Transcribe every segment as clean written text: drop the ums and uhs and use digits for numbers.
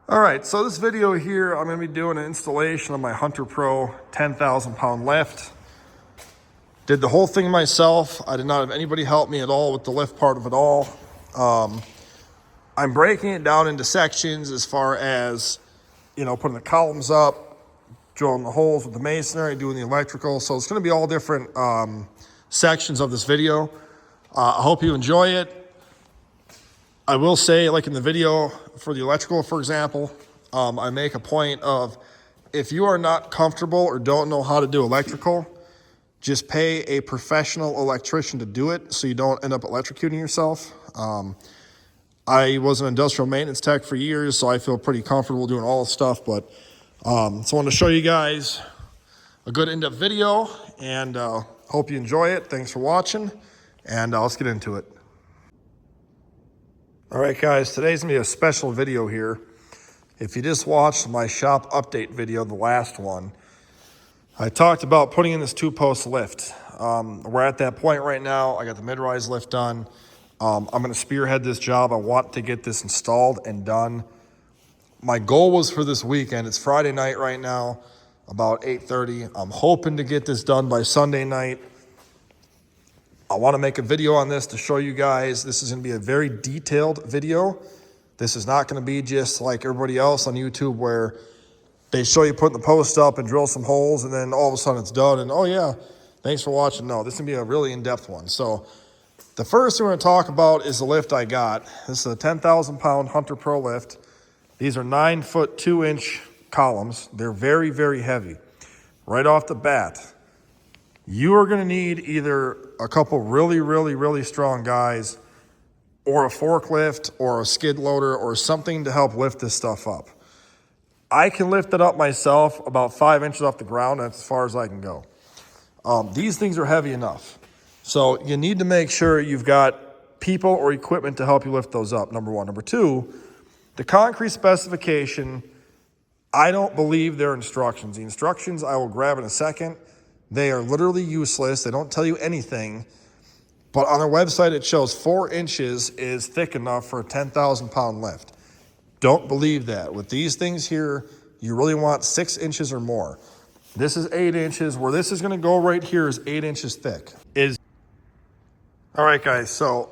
All right, so this video here, I'm gonna be doing an installation of my Hunter Pro 10,000 pound lift. Did the whole thing myself. I did not have anybody help me at all with the lift part of it all. I'm breaking it down into sections as far as, putting the columns up, drilling the holes with the masonry, doing the electrical. So it's gonna be all different sections of this video. I hope you enjoy it. I will say, like in the video for the electrical, for example, I make a point of if you are not comfortable or don't know how to do electrical, just pay a professional electrician to do it so you don't end up electrocuting yourself. I was an industrial maintenance tech for years, so I feel pretty comfortable doing all this stuff, but so I wanted to show you guys a good in-depth video, and hope you enjoy it. Thanks for watching, and let's get into it. All right, guys, today's gonna be a special video here. If you just watched my shop update video, the last one, I talked about putting in this 2-post lift. We're at that point right now. I got the mid-rise lift done. I'm gonna spearhead this job. I want to get this installed and done. My goal was for this weekend. It's Friday night right now, about 8:30. I'm hoping to get this done by Sunday night. I want to make a video on this to show you guys. This is going to be a very detailed video. This is not going to be just like everybody else on YouTube where they show you putting the post up and drill some holes and then all of a sudden it's done and oh yeah, thanks for watching. No, this is going to be a really in-depth one. So the first thing we're going to talk about is the lift I got. This is a 10,000 pound Hunter Pro lift. These are 9-foot 2-inch columns. They're very, very heavy. Right off the bat, you are going to need either a couple really strong guys or a forklift or a skid loader or something to help lift this stuff up. I can lift it up myself about 5 inches off the ground. That's as far as I can go. These things are heavy enough. So you need to make sure you've got people or equipment to help you lift those up, number one. Number two, the concrete specification, I don't believe their instructions. The instructions I will grab in a second. They are literally useless. They don't tell you anything. But on their website, it shows 4 inches is thick enough for a 10,000 pound lift. Don't believe that. With these things here, you really want 6 inches or more. This is 8 inches. Where this is going to go right here is 8 inches thick. All right, guys. So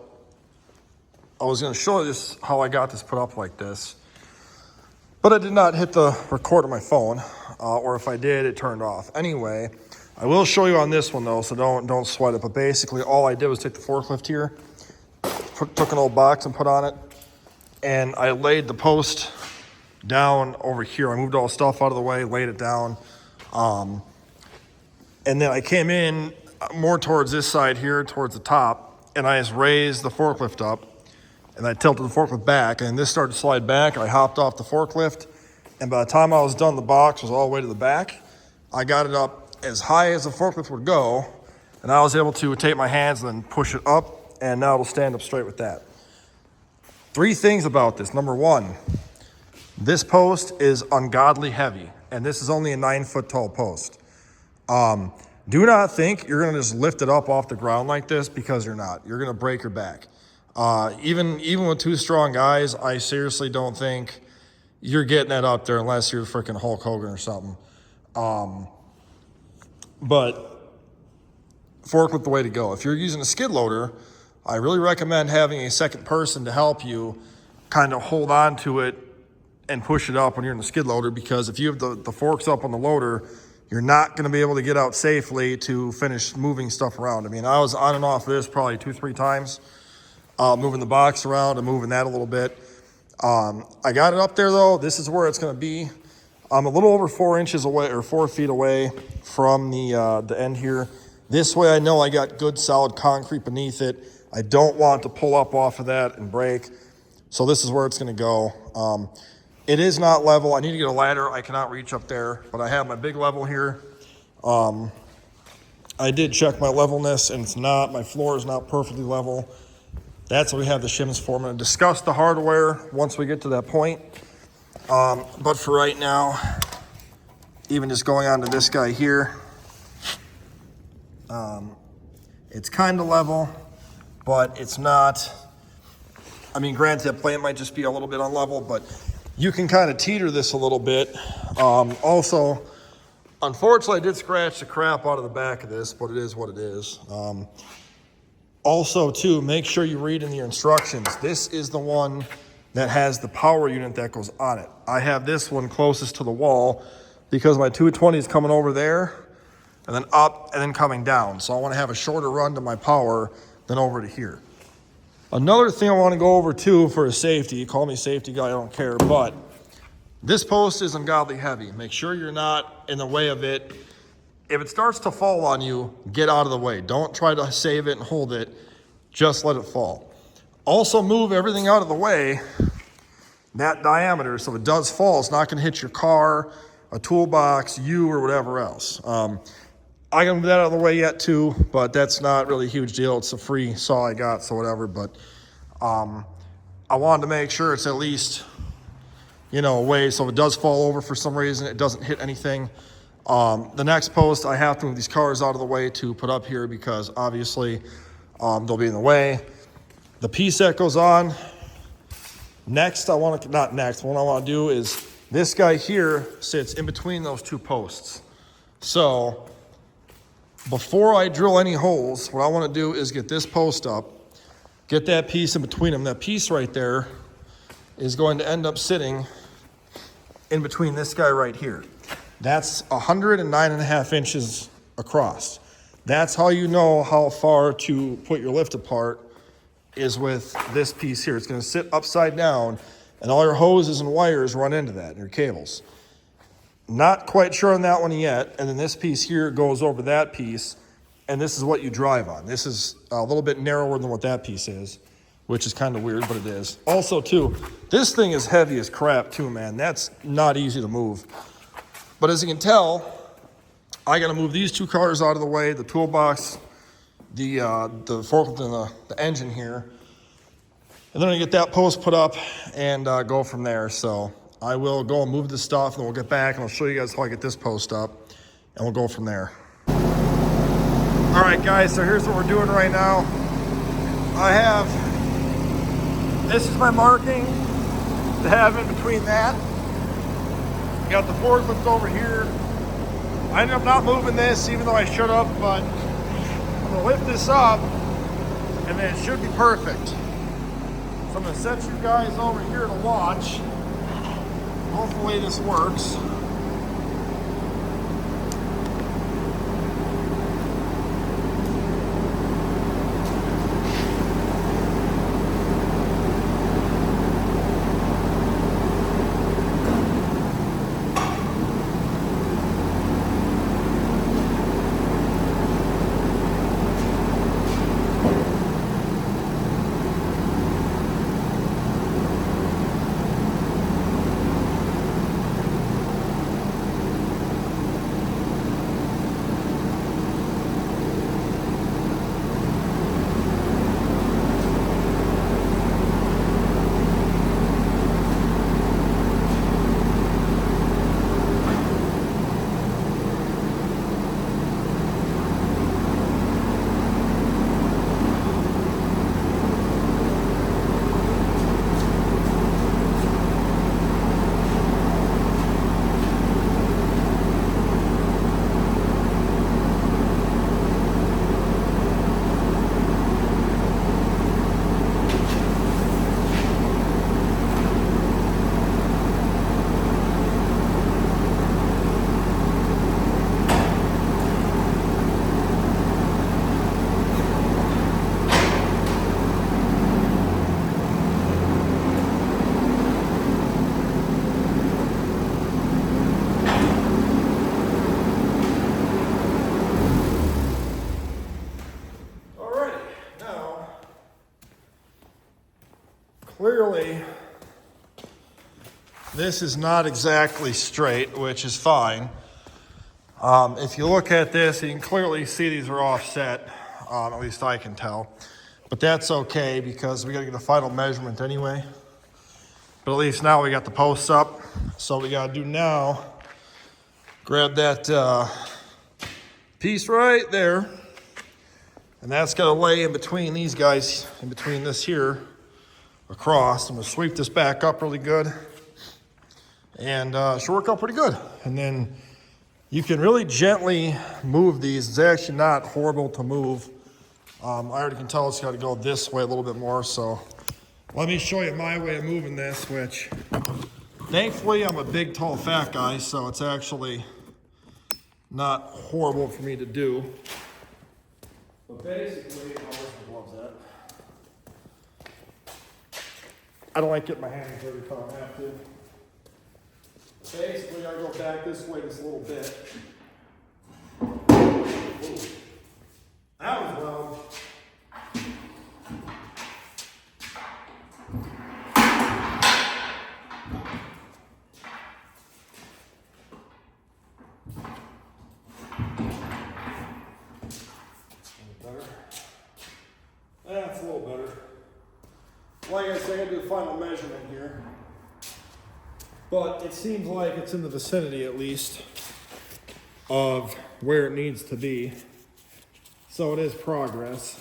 I was going to show you this, how I got this put up like this. But I did not hit the record on my phone. Or if I did, it turned off. Anyway, I will show you on this one though, so don't sweat it. But basically all I did was take the forklift here, took an old box and put on it, and I laid the post down over here. I moved all the stuff out of the way, laid it down. And then I came in more towards this side here, towards the top, and I just raised the forklift up, and I tilted the forklift back, and this started to slide back. I hopped off the forklift, and by the time I was done, the box was all the way to the back. I got it up as high as the forklift would go, and I was able to take my hands and then push it up, and now it'll stand up straight with that. 3 things about this. Number one, this post is ungodly heavy, and this is only a 9-foot tall post. Do not think you're gonna just lift it up off the ground like this, because you're not. You're gonna break your back. Even with 2 strong guys, I seriously don't think you're getting that up there unless you're freaking Hulk Hogan or something. But forklift the way to go. If you're using a skid loader, I really recommend having a second person to help you kind of hold on to it and push it up when you're in the skid loader, because if you have the forks up on the loader, you're not going to be able to get out safely to finish moving stuff around. I mean, I was on and off this probably 2-3 times, moving the box around and moving that a little bit. I got it up there though. This is where it's going to be. I'm a little over 4 inches away, or 4 feet away from the end here. This way I know I got good solid concrete beneath it. I don't want to pull up off of that and break. So this is where it's gonna go. It is not level. I need to get a ladder. I cannot reach up there, but I have my big level here. I did check my levelness and it's not, my floor is not perfectly level. That's what we have the shims for. I'm gonna discuss the hardware once we get to that point. But for right now, even just going on to this guy here, it's kind of level, but it's not. I mean, granted, that plate might just be a little bit unlevel, but you can kind of teeter this a little bit. Also, unfortunately, I did scratch the crap out of the back of this, but it is what it is. Also, too, make sure you read in the instructions. This is the one that has the power unit that goes on it. I have this one closest to the wall because my 220 is coming over there and then up and then coming down. So I want to have a shorter run to my power than over to here. Another thing I want to go over too for a safety, call me safety guy, I don't care, but this post is ungodly heavy. Make sure you're not in the way of it. If it starts to fall on you, get out of the way. Don't try to save it and hold it. Just let it fall. Also move everything out of the way, that diameter, so if it does fall, it's not gonna hit your car, a toolbox, you, or whatever else. I gotta move that out of the way yet too, but that's not really a huge deal. It's a free saw I got, so whatever, but I wanted to make sure it's at least, away, so if it does fall over for some reason, it doesn't hit anything. The next post, I have to move these cars out of the way to put up here because obviously they'll be in the way. The piece that goes on, next, what I want to do is this guy here sits in between those two posts. So before I drill any holes, what I want to do is get this post up, get that piece in between them. That piece right there is going to end up sitting in between this guy right here. That's 109.5 inches across. That's how you know how far to put your lift apart, is with this piece here. It's gonna sit upside down and all your hoses and wires run into that, and your cables. Not quite sure on that one yet. And then this piece here goes over that piece, and this is what you drive on. This is a little bit narrower than what that piece is, which is kind of weird, but it is. Also too, this thing is heavy as crap too, man. That's not easy to move. But as you can tell, I gotta move these two cars out of the way, the toolbox, the forklift, and the engine here. And then I get that post put up and go from there. So I will go and move this stuff, and we'll get back and I'll show you guys how I get this post up, and we'll go from there. All right, guys, so here's what we're doing right now. This is my marking to have in between that. Got the forklift over here. I ended up not moving this, even though I should have, but I'm gonna lift this up, and then it should be perfect. So I'm gonna set you guys over here to watch. Hopefully this works. Clearly, this is not exactly straight, which is fine. If you look at this, you can clearly see these are offset, at least I can tell. But that's okay because we gotta get a final measurement anyway. But at least now we got the posts up. So what we gotta do now, grab that piece right there, and that's gotta lay in between these guys, in between this here, across. I'm gonna sweep this back up really good. and should work out pretty good. And then you can really gently move these. It's actually not horrible to move. I already can tell it's got to go this way a little bit more, so let me show you my way of moving this, which thankfully I'm a big, tall, fat guy, so it's actually not horrible for me to do. But basically, where's the gloves at? I don't like getting my hands dirty if I don't have to. Basically, I go back this way just a little bit. Ooh. That was loud. Better. That's a little better. Like I said, I gotta do the final measurement here. But it seems like it's in the vicinity, at least, of where it needs to be. So it is progress.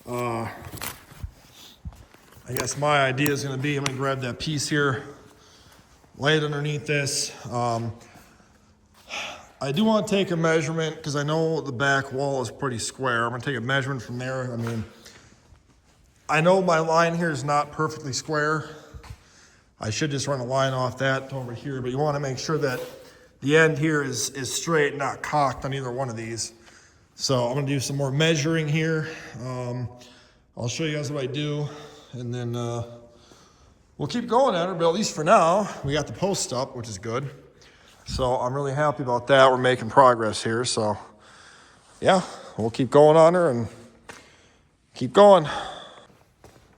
I guess my idea is gonna be, I'm gonna grab that piece here, lay it underneath this. I do want to take a measurement because I know the back wall is pretty square. I'm going to take a measurement from there. I mean, I know my line here is not perfectly square. I should just run a line off that to over here, but you want to make sure that the end here is straight, not cocked on either one of these. So I'm going to do some more measuring here. I'll show you guys what I do, and then we'll keep going at it, but at least for now, we got the post up, which is good. So I'm really happy about that. We're making progress here. So yeah, we'll keep going on her and keep going.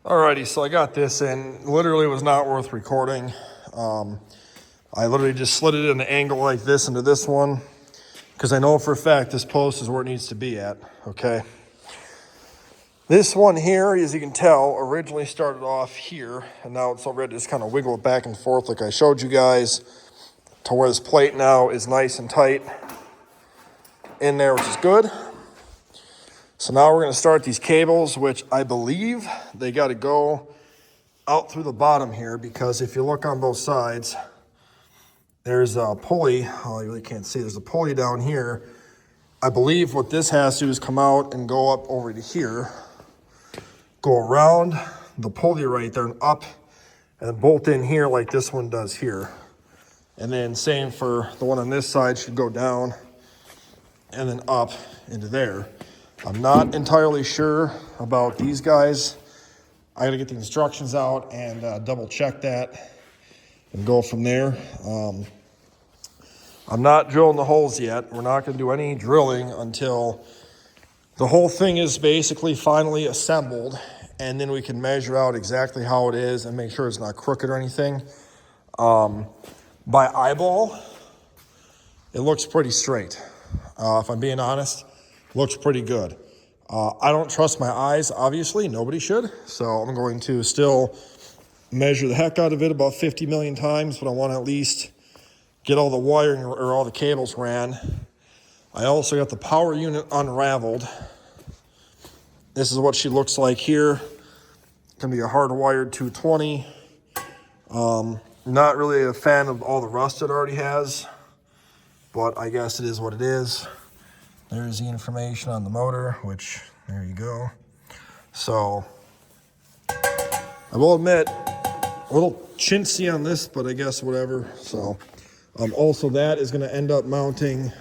Alrighty, so I got this in. Literally was not worth recording. I literally just slid it in an angle like this into this one because I know for a fact this post is where it needs to be at, okay? This one here, as you can tell, originally started off here, and now it's already just kind of wiggle it back and forth like I showed you guys, to where this plate now is nice and tight in there, which is good. So now we're going to start these cables, which I believe they got to go out through the bottom here, because if you look on both sides, there's a pulley. Oh, you really can't see. There's a pulley down here. I believe what this has to do is come out and go up over to here, go around the pulley right there and up, and then bolt in here like this one does here. And then same for the one on this side, should go down and then up into there. I'm not entirely sure about these guys. I gotta get the instructions out and double check that and go from there. I'm not drilling the holes yet. We're not gonna do any drilling until the whole thing is basically finally assembled, and then we can measure out exactly how it is and make sure it's not crooked or anything. By eyeball, it looks pretty straight. If I'm being honest, looks pretty good. I don't trust my eyes, obviously, nobody should. So I'm going to still measure the heck out of it about 50 million times, but I want to at least get all the wiring or all the cables ran. I also got the power unit unraveled. This is what she looks like here. Gonna be a hardwired 220. Not really a fan of all the rust it already has, but I guess it is what it is. There's the information on the motor, which, there you go. So, I will admit, a little chintzy on this, but I guess whatever. So, also that is gonna end up mounting,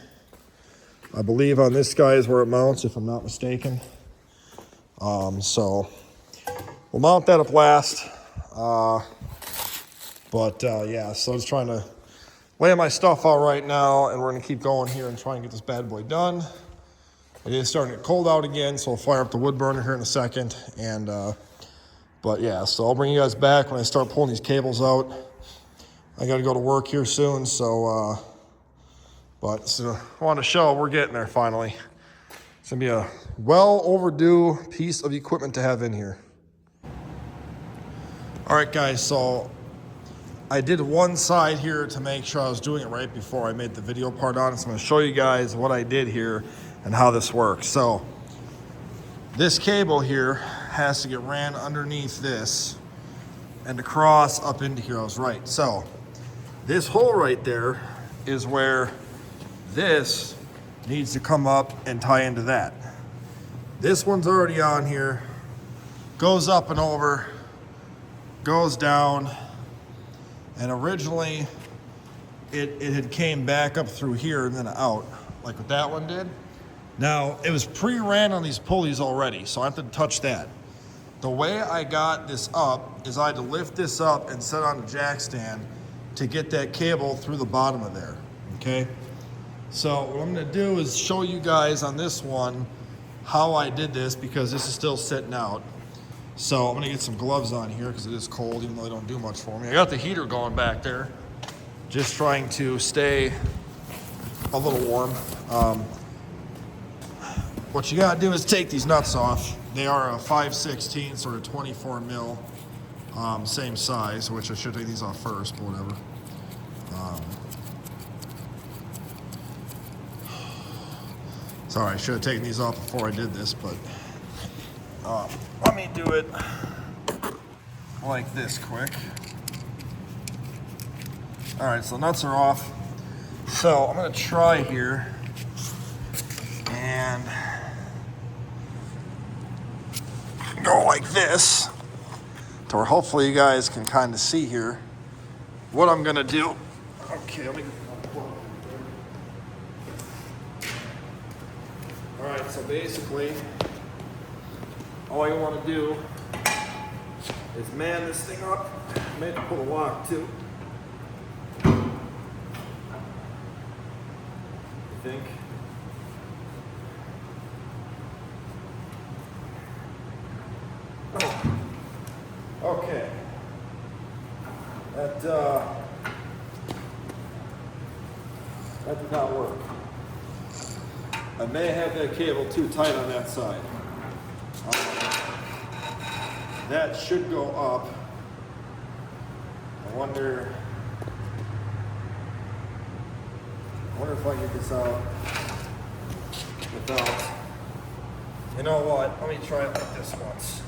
I believe on this guy is where it mounts, if I'm not mistaken. So, we'll mount that up last. Yeah, so I'm just trying to lay my stuff out right now, and we're going to keep going here and try and get this bad boy done. It is starting to get cold out again, so I'll fire up the wood burner here in a second. And but yeah, so I'll bring you guys back when I start pulling these cables out. I got to go to work here soon, so I want to show we're getting there finally. It's going to be a well overdue piece of equipment to have in here. All right, guys, so I did one side here to make sure I was doing it right before I made the video part on it. So I'm going to show you guys what I did here and how this works. So this cable here has to get ran underneath this and across up into here. I was right. So This hole right there is where this needs to come up and tie into that. This one's already on here, goes up and over, goes down, and originally it had came back up through here and then out, like what that one did. Now, it was pre-ran on these pulleys already, so I have to touch that. The way I got this up is I had to lift this up and set on the jack stand to get that cable through the bottom of there, okay? So what I'm gonna do is show you guys on this one how I did this, because this is still sitting out. So I'm gonna get some gloves on here because it is cold, even though they don't do much for me. I got the heater going back there, just trying to stay a little warm. What you gotta do is take these nuts off. They are a 5/16 or a 24 mil, same size, which I should take these off first, but whatever. Sorry, I should have taken these off before I did this, but let me do it like this quick. All right, so nuts are off. So I'm gonna try here and go like this, to where hopefully you guys can kind of see here what I'm gonna do. Okay, let me. All right, so basically, all you want to do is man this thing up. I may have to put a lock too. I think. Oh. Okay. That did not work. I may have that cable too tight on that side. That should go up. I wonder if I can get this out without. You know what? Let me try it like this once.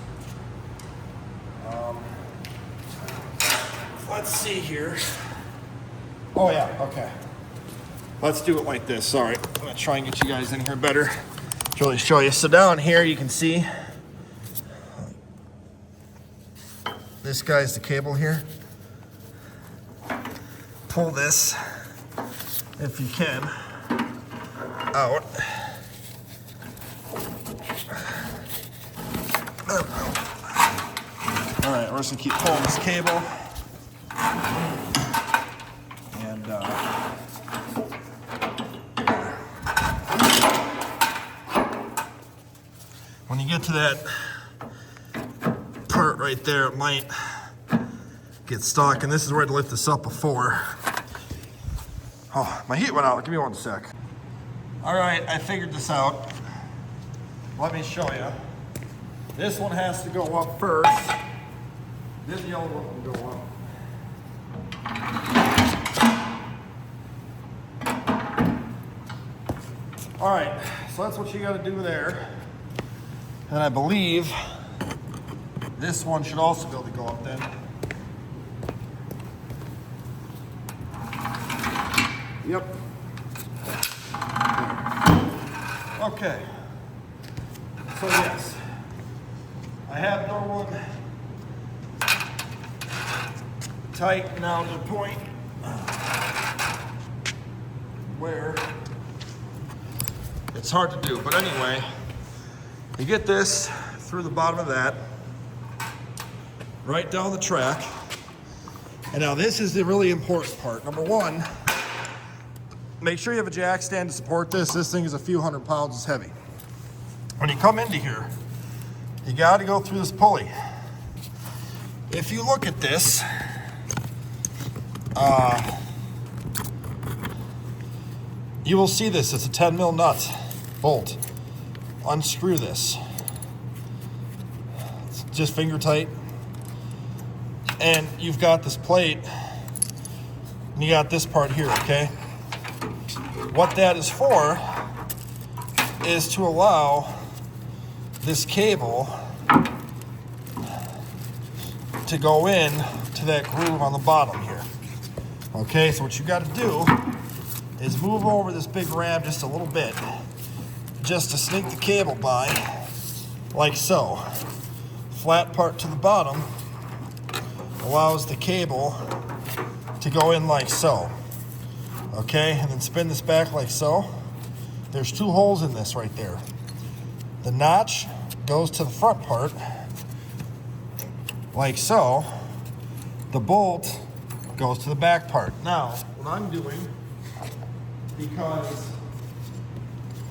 Let's see here. Oh yeah, okay. Let's do it like this. Sorry, I'm gonna try and get you guys in here better. Really show you. So down here you can see this guy's the cable here. Pull this, if you can, out. All right, we're just gonna keep pulling this cable. And when you get to that part right there, it might get stuck, and this is where I had to lift this up before. Oh, my heat went out. Give me one sec. All right, I figured this out. Let me show you. This one has to go up first. Then the other one can go up. All right, so that's what you got to do there. And I believe this one should also be able to go up then. Yep. Okay. So yes, I have door one tight now to the point where it's hard to do. But anyway, you get this through the bottom of that, right down the track. And now this is the really important part. Number one, make sure you have a jack stand to support this. This thing is a few hundred pounds, it's heavy. When you come into here, you got to go through this pulley. If you look at this, you will see this. It's a 10 mil nut bolt. Unscrew this. It's just finger tight. And you've got this plate, and you got this part here, okay? What that is for is to allow this cable to go in to that groove on the bottom here. Okay, so what you got to do is move over this big ram just a little bit, just to sneak the cable by, like so. Flat part to the bottom allows the cable to go in like so. Okay, and then spin this back like so. There's 2 holes in this right there. The notch goes to the front part, like so. The bolt goes to the back part. Now, what I'm doing, because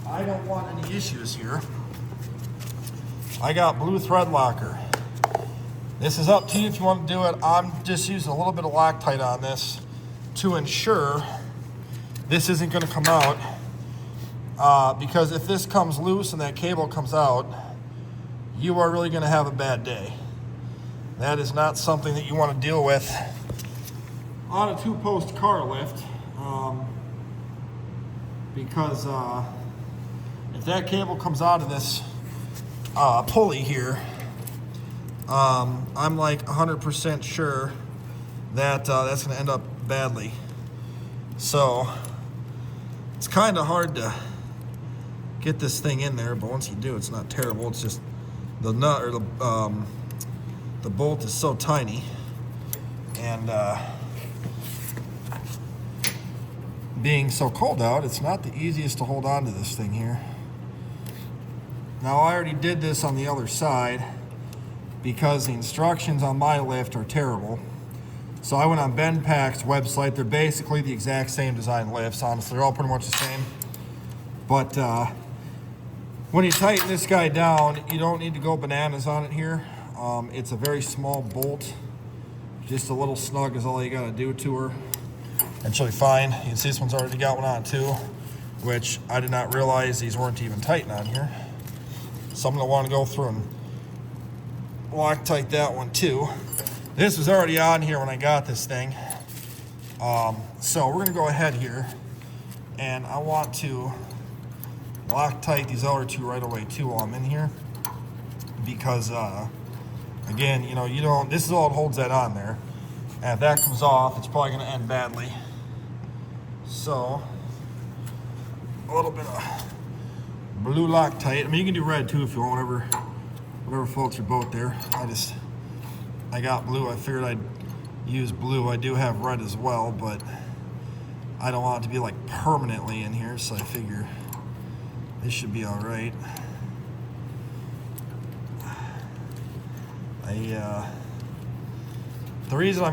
I don't want any issues here, I got blue thread locker. This is up to you if you want to do it. I'm just using a little bit of Loctite on this to ensure this isn't going to come out. Because if this comes loose and that cable comes out, you are really going to have a bad day. That is not something that you want to deal with on a 2-post car lift. Because if that cable comes out of this pulley here, I'm like 100% sure that that's going to end up badly. So it's kind of hard to get this thing in there, but once you do, it's not terrible. It's just the nut or the bolt is so tiny, and being so cold out, it's not the easiest to hold on to this thing here. Now, I already did this on the other side because the instructions on my lift are terrible. So I went on Benpack's website. They're basically the exact same design lifts. Honestly, they're all pretty much the same. But when you tighten this guy down, you don't need to go bananas on it here. It's a very small bolt. Just a little snug is all you gotta do to her, and she'll be fine. You can see this one's already got one on too, which I did not realize these weren't even tightened on here. So I'm gonna wanna go through and Loctite that one too. This was already on here when I got this thing. So we're gonna go ahead here, and I want to Loctite these other 2 right away too while I'm in here, because again, you know, this is all it holds that on there, and if that comes off, it's probably gonna end badly. So a little bit of blue Loctite. I mean, you can do red too if you want, whatever floats your boat there. I got blue. I figured I'd use blue. I do have red as well, but I don't want it to be like permanently in here, so I figure this should be all right. The reason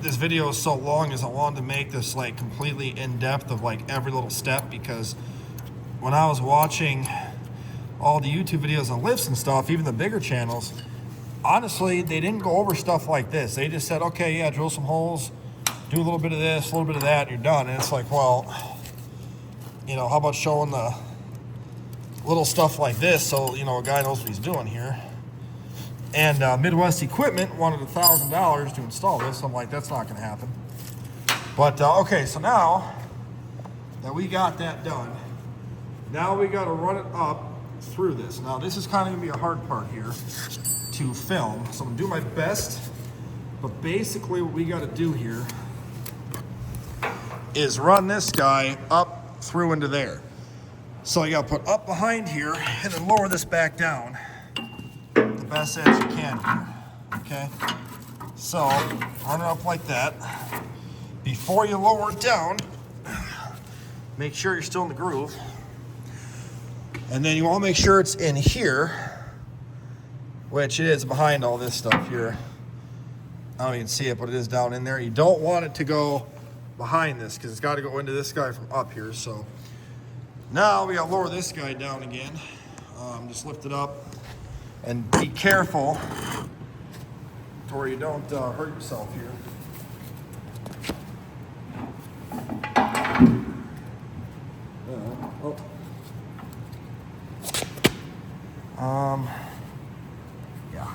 this video is so long is I wanted to make this like completely in-depth of like every little step, because when I was watching all the YouTube videos on lifts and stuff, even the bigger channels, honestly, they didn't go over stuff like this. They just said, okay, yeah, drill some holes, do a little bit of this, a little bit of that, and you're done. And it's like, well, you know, how about showing the little stuff like this so, you know, a guy knows what he's doing here. And Midwest Equipment wanted $1,000 to install this. So I'm like, that's not going to happen. But, okay, so now that we got that done, now we got to run it up through this. Now, this is kind of going to be a hard part here to film. So I'm going to do my best. But basically what we got to do here is run this guy up through into there. So you got to put up behind here and then lower this back down the best as you can here, okay? So run it up like that. Before you lower it down, make sure you're still in the groove. And then you want to make sure it's in here, which it is behind all this stuff here. I don't even see it, but it is down in there. You don't want it to go behind this because it's got to go into this guy from up here. So now we got to lower this guy down again. Just lift it up and be careful to where you don't hurt yourself here. Yeah.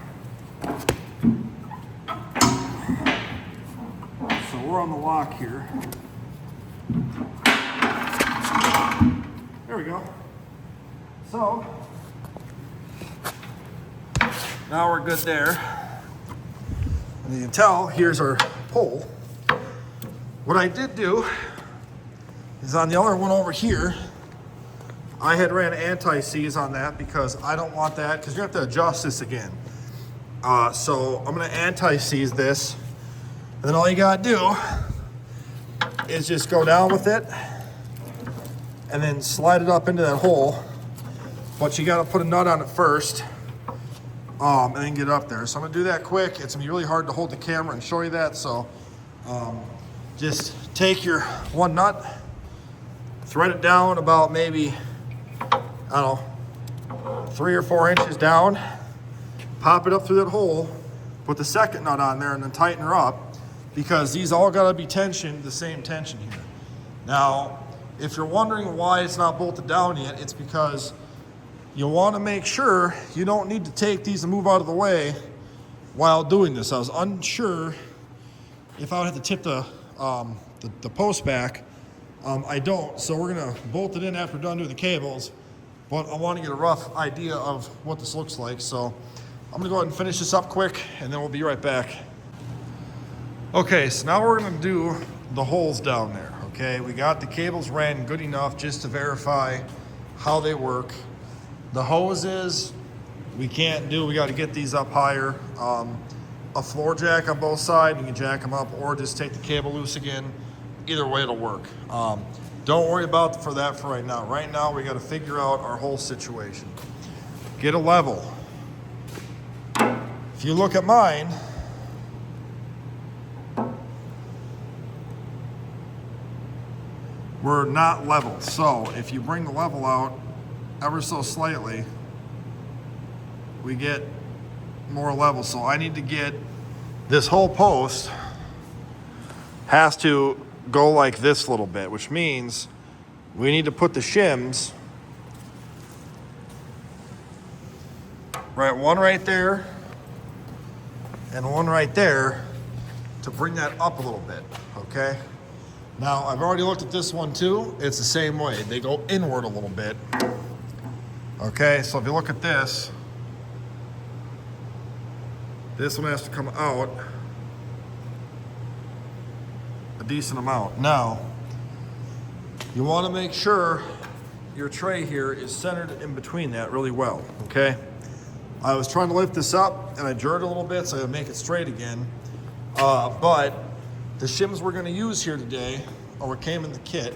So we're on the lock here. There we go. So now we're good there. And you can tell, here's our pole, What I did do is on the other one over here, I had ran anti-seize on that because I don't want that, because you have to adjust this again. So I'm gonna anti-seize this, and then all you gotta do is just go down with it and then slide it up into that hole. But you gotta put a nut on it first, and then get up there. So I'm gonna do that quick. It's gonna be really hard to hold the camera and show you that, so just take your one nut, thread it down about maybe, I don't know, 3 or 4 inches down, pop it up through that hole, put the second nut on there, and then tighten her up, because these all gotta be tensioned the same tension here. Now, if you're wondering why it's not bolted down yet, it's because you wanna make sure you don't need to take these and move out of the way while doing this. I was unsure if I would have to tip the post back. I don't, so we're gonna bolt it in after we're done doing the cables, but I wanna get a rough idea of what this looks like. So I'm gonna go ahead and finish this up quick, and then we'll be right back. Okay, so now we're gonna do the holes down there, okay? We got the cables ran good enough just to verify how they work. The hoses, we gotta get these up higher. A floor jack on both sides, you can jack them up, or just take the cable loose again. Either way it'll work. Don't worry about for that for right now. Right now we gotta figure out our whole situation. Get a level. If you look at mine, we're not level. So if you bring the level out ever so slightly, we get more level. So I need to get this whole post has to go like this a little bit, which means we need to put the shims one right there and one right there to bring that up a little bit, okay? Now, I've already looked at this one too. It's the same way. They go inward a little bit. Okay, so if you look at this one has to come out a decent amount. Now, you want to make sure your tray here is centered in between that really well, okay? I was trying to lift this up and I jerked a little bit so I would make it straight again. But the shims we're going to use here today, or what came in the kit,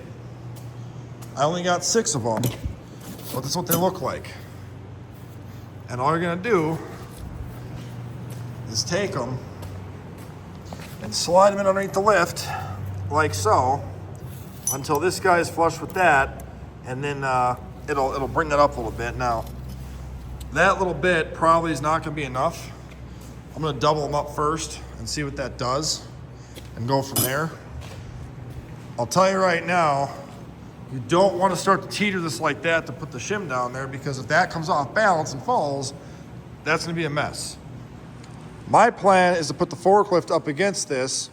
I only got 6 of them, but that's what they look like. And all you're going to do is take them and slide them in underneath the lift like so until this guy is flush with that, and then it'll bring that up a little bit. Now, that little bit probably is not going to be enough. I'm going to double them up first and see what that does and go from there. I'll tell you right now, you don't want to start to teeter this like that to put the shim down there, because if that comes off balance and falls, that's going to be a mess. My plan is to put the forklift up against this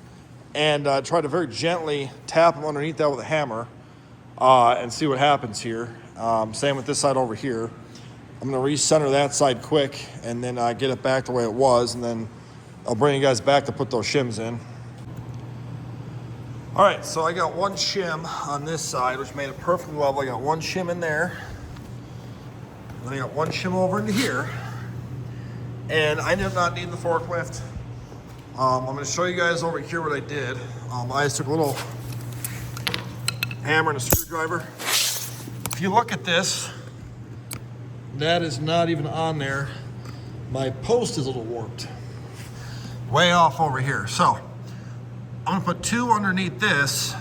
and try to very gently tap them underneath that with a hammer and see what happens here. Same with this side over here. I'm going to recenter that side quick and then get it back the way it was, and then I'll bring you guys back to put those shims in. All right, so I got one shim on this side, which made it perfectly level. I got one shim in there. Then I got one shim over into here. And I ended up not needing the forklift. I'm gonna show you guys over here what I did. I just took a little hammer and a screwdriver. If you look at this, that is not even on there. My post is a little warped. Way off over here. So I'm gonna put 2 underneath this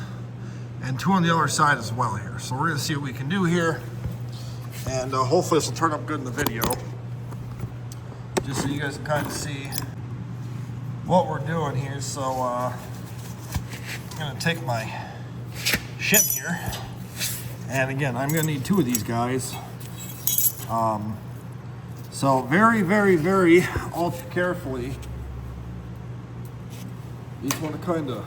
and 2 on the other side as well here. So we're gonna see what we can do here. And hopefully this will turn up good in the video, just so you guys can kind of see what we're doing here. So I'm gonna take my shim here. And again, I'm gonna need 2 of these guys. So very, very, very ultra carefully, you just want to kind of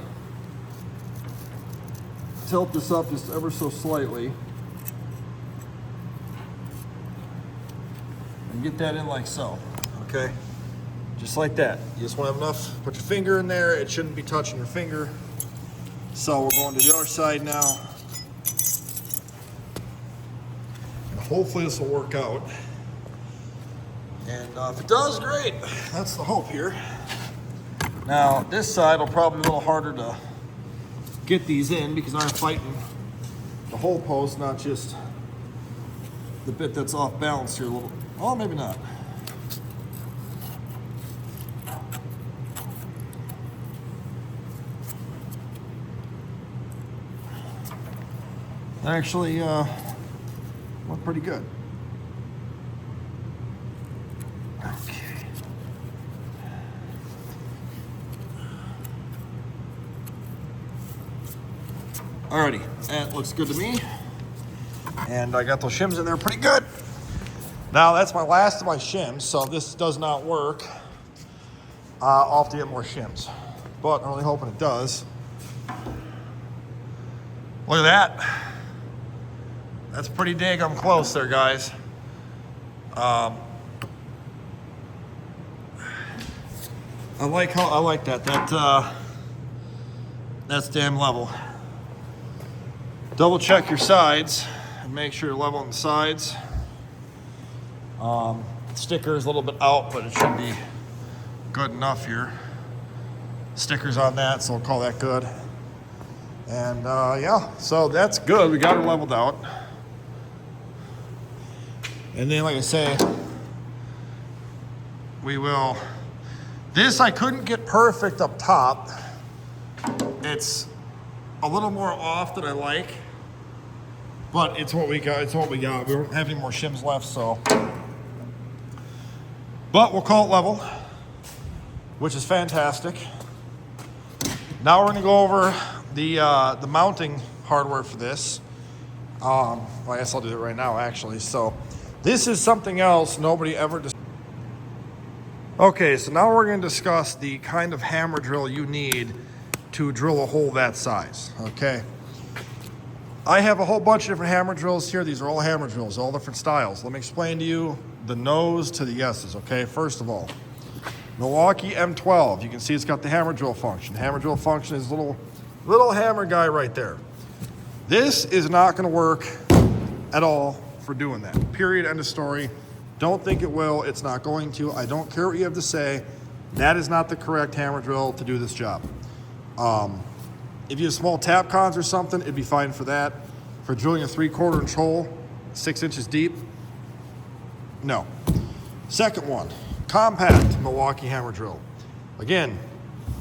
tilt this up just ever so slightly and get that in like so, okay? Just like that. You just want to have enough, put your finger in there, it shouldn't be touching your finger. So we're going to the other side now. And hopefully this will work out. And if it does, great. That's the hope here. Now, this side will probably be a little harder to get these in because I'm fighting the whole post, not just the bit that's off balance here a little. Oh, maybe not. Actually, look pretty good. Okay. Alrighty, that looks good to me. And I got those shims in there pretty good. Now that's my last of my shims, so if this does not work, I'll have to get more shims. But I'm really hoping it does. Look at that. That's pretty daggum close there, guys. I like that. That's damn level. Double check your sides and make sure you're level on the sides. Sticker is a little bit out, but it should be good enough here. Stickers on that, so we'll call that good. And yeah, so that's good. We got her leveled out. And then, like I say, we will. This I couldn't get perfect up top. It's a little more off than I like, but it's what we got. It's what we got. We don't have any more shims left, so. But we'll call it level, which is fantastic. Now we're going to go over the mounting hardware for this. Well, I guess I'll do it right now, actually. So this is something else nobody ever discussed. Okay, so now we're going to discuss the kind of hammer drill you need to drill a hole that size, okay? I have a whole bunch of different hammer drills here. These are all hammer drills, all different styles. Let me explain to you the no's to the yeses, okay? First of all, Milwaukee M12. You can see it's got the hammer drill function. Hammer drill function is little hammer guy right there. This is not going to work at all for doing that. Period, end of story. Don't think it will. It's not going to. I don't care what you have to say. That is not the correct hammer drill to do this job. If you have small tap cons or something, it'd be fine for that. For drilling a 3/4 inch hole, 6 inches deep, no. Second one, compact Milwaukee hammer drill. Again,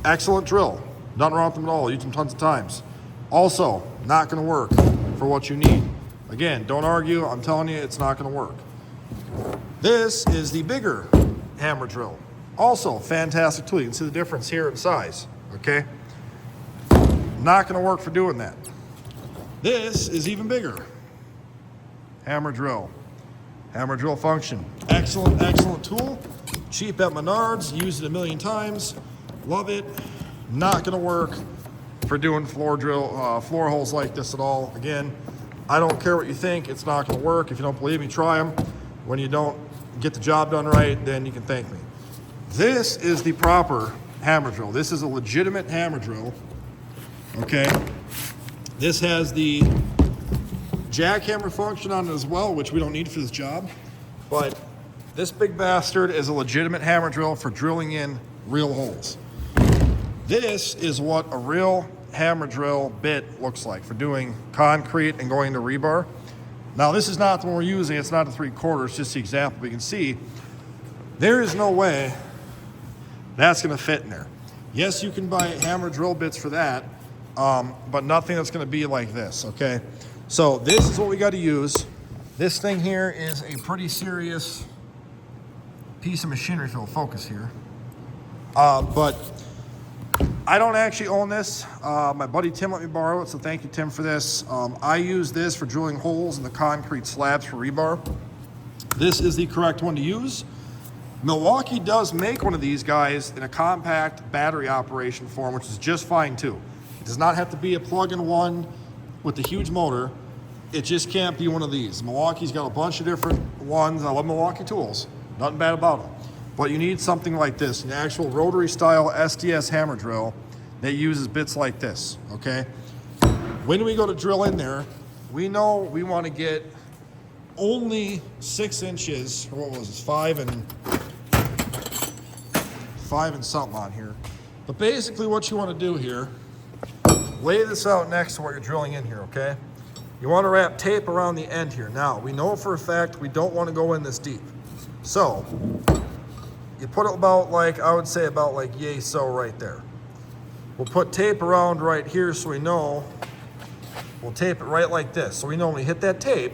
excellent drill. Nothing wrong with them at all. Use them tons of times. Also, not going to work for what you need. Again, don't argue. I'm telling you, it's not going to work. This is the bigger hammer drill. Also, fantastic tool. You can see the difference here in size, okay? Not going to work for doing that. This is even bigger. Hammer drill. Hammer drill function. Excellent, excellent tool. Cheap at Menards. Used it a million times. Love it. Not going to work for doing floor holes like this at all. Again, I don't care what you think. It's not going to work. If you don't believe me, try them. When you don't get the job done right, then you can thank me. This is the proper hammer drill. This is a legitimate hammer drill. Okay. This has the jackhammer function on it as well, which we don't need for this job. But this big bastard is a legitimate hammer drill for drilling in real holes. This is what a real hammer drill bit looks like for doing concrete and going into rebar. Now, this is not the one we're using. It's not a 3/4. It's just the example. We can see there is no way that's going to fit in there. Yes, you can buy hammer drill bits for that, but nothing that's going to be like this, okay? So this is what we got to use. This thing here is a pretty serious piece of machinery. If it'll focus here. But I don't actually own this. My buddy Tim let me borrow it, so thank you, Tim, for this. I use this for drilling holes in the concrete slabs for rebar. This is the correct one to use. Milwaukee does make one of these guys in a compact battery operation form, which is just fine too. It does not have to be a plug-in one with the huge motor. It just can't be one of these. Milwaukee's got a bunch of different ones. I love Milwaukee tools. Nothing bad about them. But you need something like this, an actual rotary style SDS hammer drill that uses bits like this, okay? when we go to drill in there, we know we want to get only 6 inches, or what was this, 5 and something on here. But basically what you want to do here, lay this out next to what you're drilling in here, okay? You want to wrap tape around the end here. Now, we know for a fact we don't want to go in this deep. So, you put it about like, I would say about like yay so right there. We'll put tape around right here so we know, we'll tape it right like this. So we know when we hit that tape,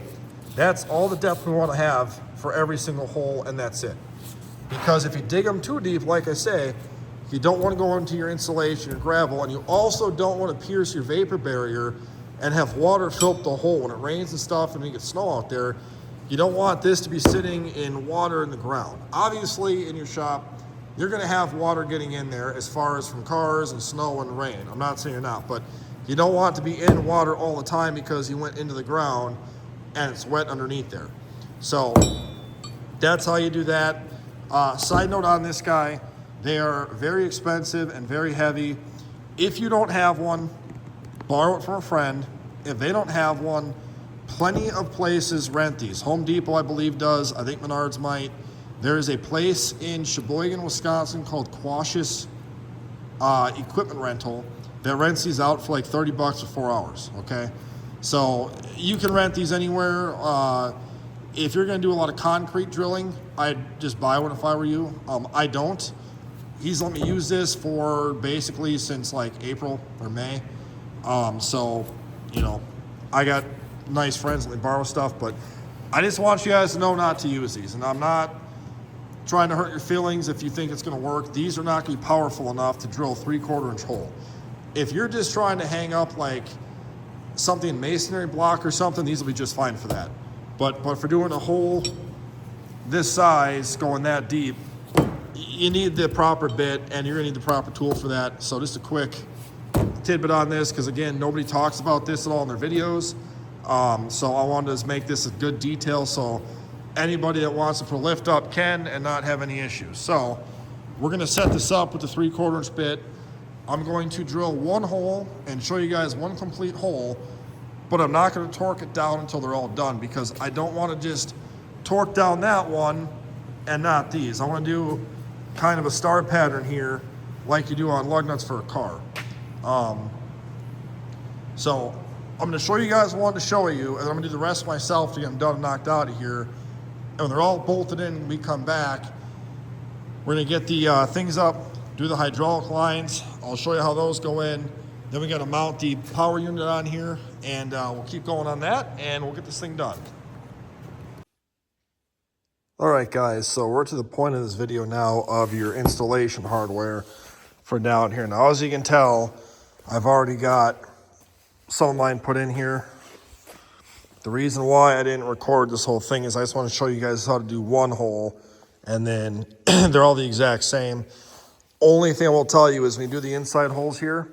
that's all the depth we want to have for every single hole, and that's it. Because if you dig them too deep, like I say, you don't want to go into your insulation or gravel, and you also don't want to pierce your vapor barrier and have water fill up the hole. When it rains and stuff and you get snow out there, you don't want this to be sitting in water in the ground. Obviously, in your shop, you're going to have water getting in there as far as from cars and snow and rain. I'm not saying you're not, but you don't want to be in water all the time because you went into the ground and it's wet underneath there. So that's how you do that. Side note on this guy, they are very expensive and very heavy. If you don't have one, borrow it from a friend. If they don't have one, plenty of places rent these. Home Depot, I believe, does. I think Menards might. There is a place in Sheboygan, Wisconsin called Quash's Equipment Rental that rents these out for like 30 bucks for 4 hours, okay? So you can rent these anywhere. If you're gonna do a lot of concrete drilling, I'd just buy one if I were you. I don't. He's let me use this for basically since like April or May. So, you know, I got nice friends that borrow stuff, but I just want you guys to know not to use these. And I'm not trying to hurt your feelings if you think it's gonna work. These are not gonna be powerful enough to drill a 3/4 inch hole. If you're just trying to hang up like something in masonry block or something, these will be just fine for that. But for doing a hole this size, going that deep, you need the proper bit and you're gonna need the proper tool for that. So just a quick tidbit on this, because again, nobody talks about this at all in their videos. So I wanted to make this a good detail so anybody that wants to put a lift up can and not have any issues. So we're gonna set this up with the 3/4 inch bit. I'm going to drill one hole and show you guys one complete hole, but I'm not gonna torque it down until they're all done, because I don't wanna just torque down that one and not these. I wanna do kind of a star pattern here like you do on lug nuts for a car. So I'm gonna show you guys one to show you, and I'm gonna do the rest myself to get them done and knocked out of here. And when they're all bolted in and we come back, we're gonna get the things up, do the hydraulic lines. I'll show you how those go in. Then we gotta mount the power unit on here, and we'll keep going on that, and we'll get this thing done. All right, guys, so we're to the point of this video now of your installation hardware for down here. Now, as you can tell, I've already got some of mine put in here. The reason why I didn't record this whole thing is I just want to show you guys how to do one hole, and then they're all the exact same. Only thing I will tell you is when you do the inside holes here,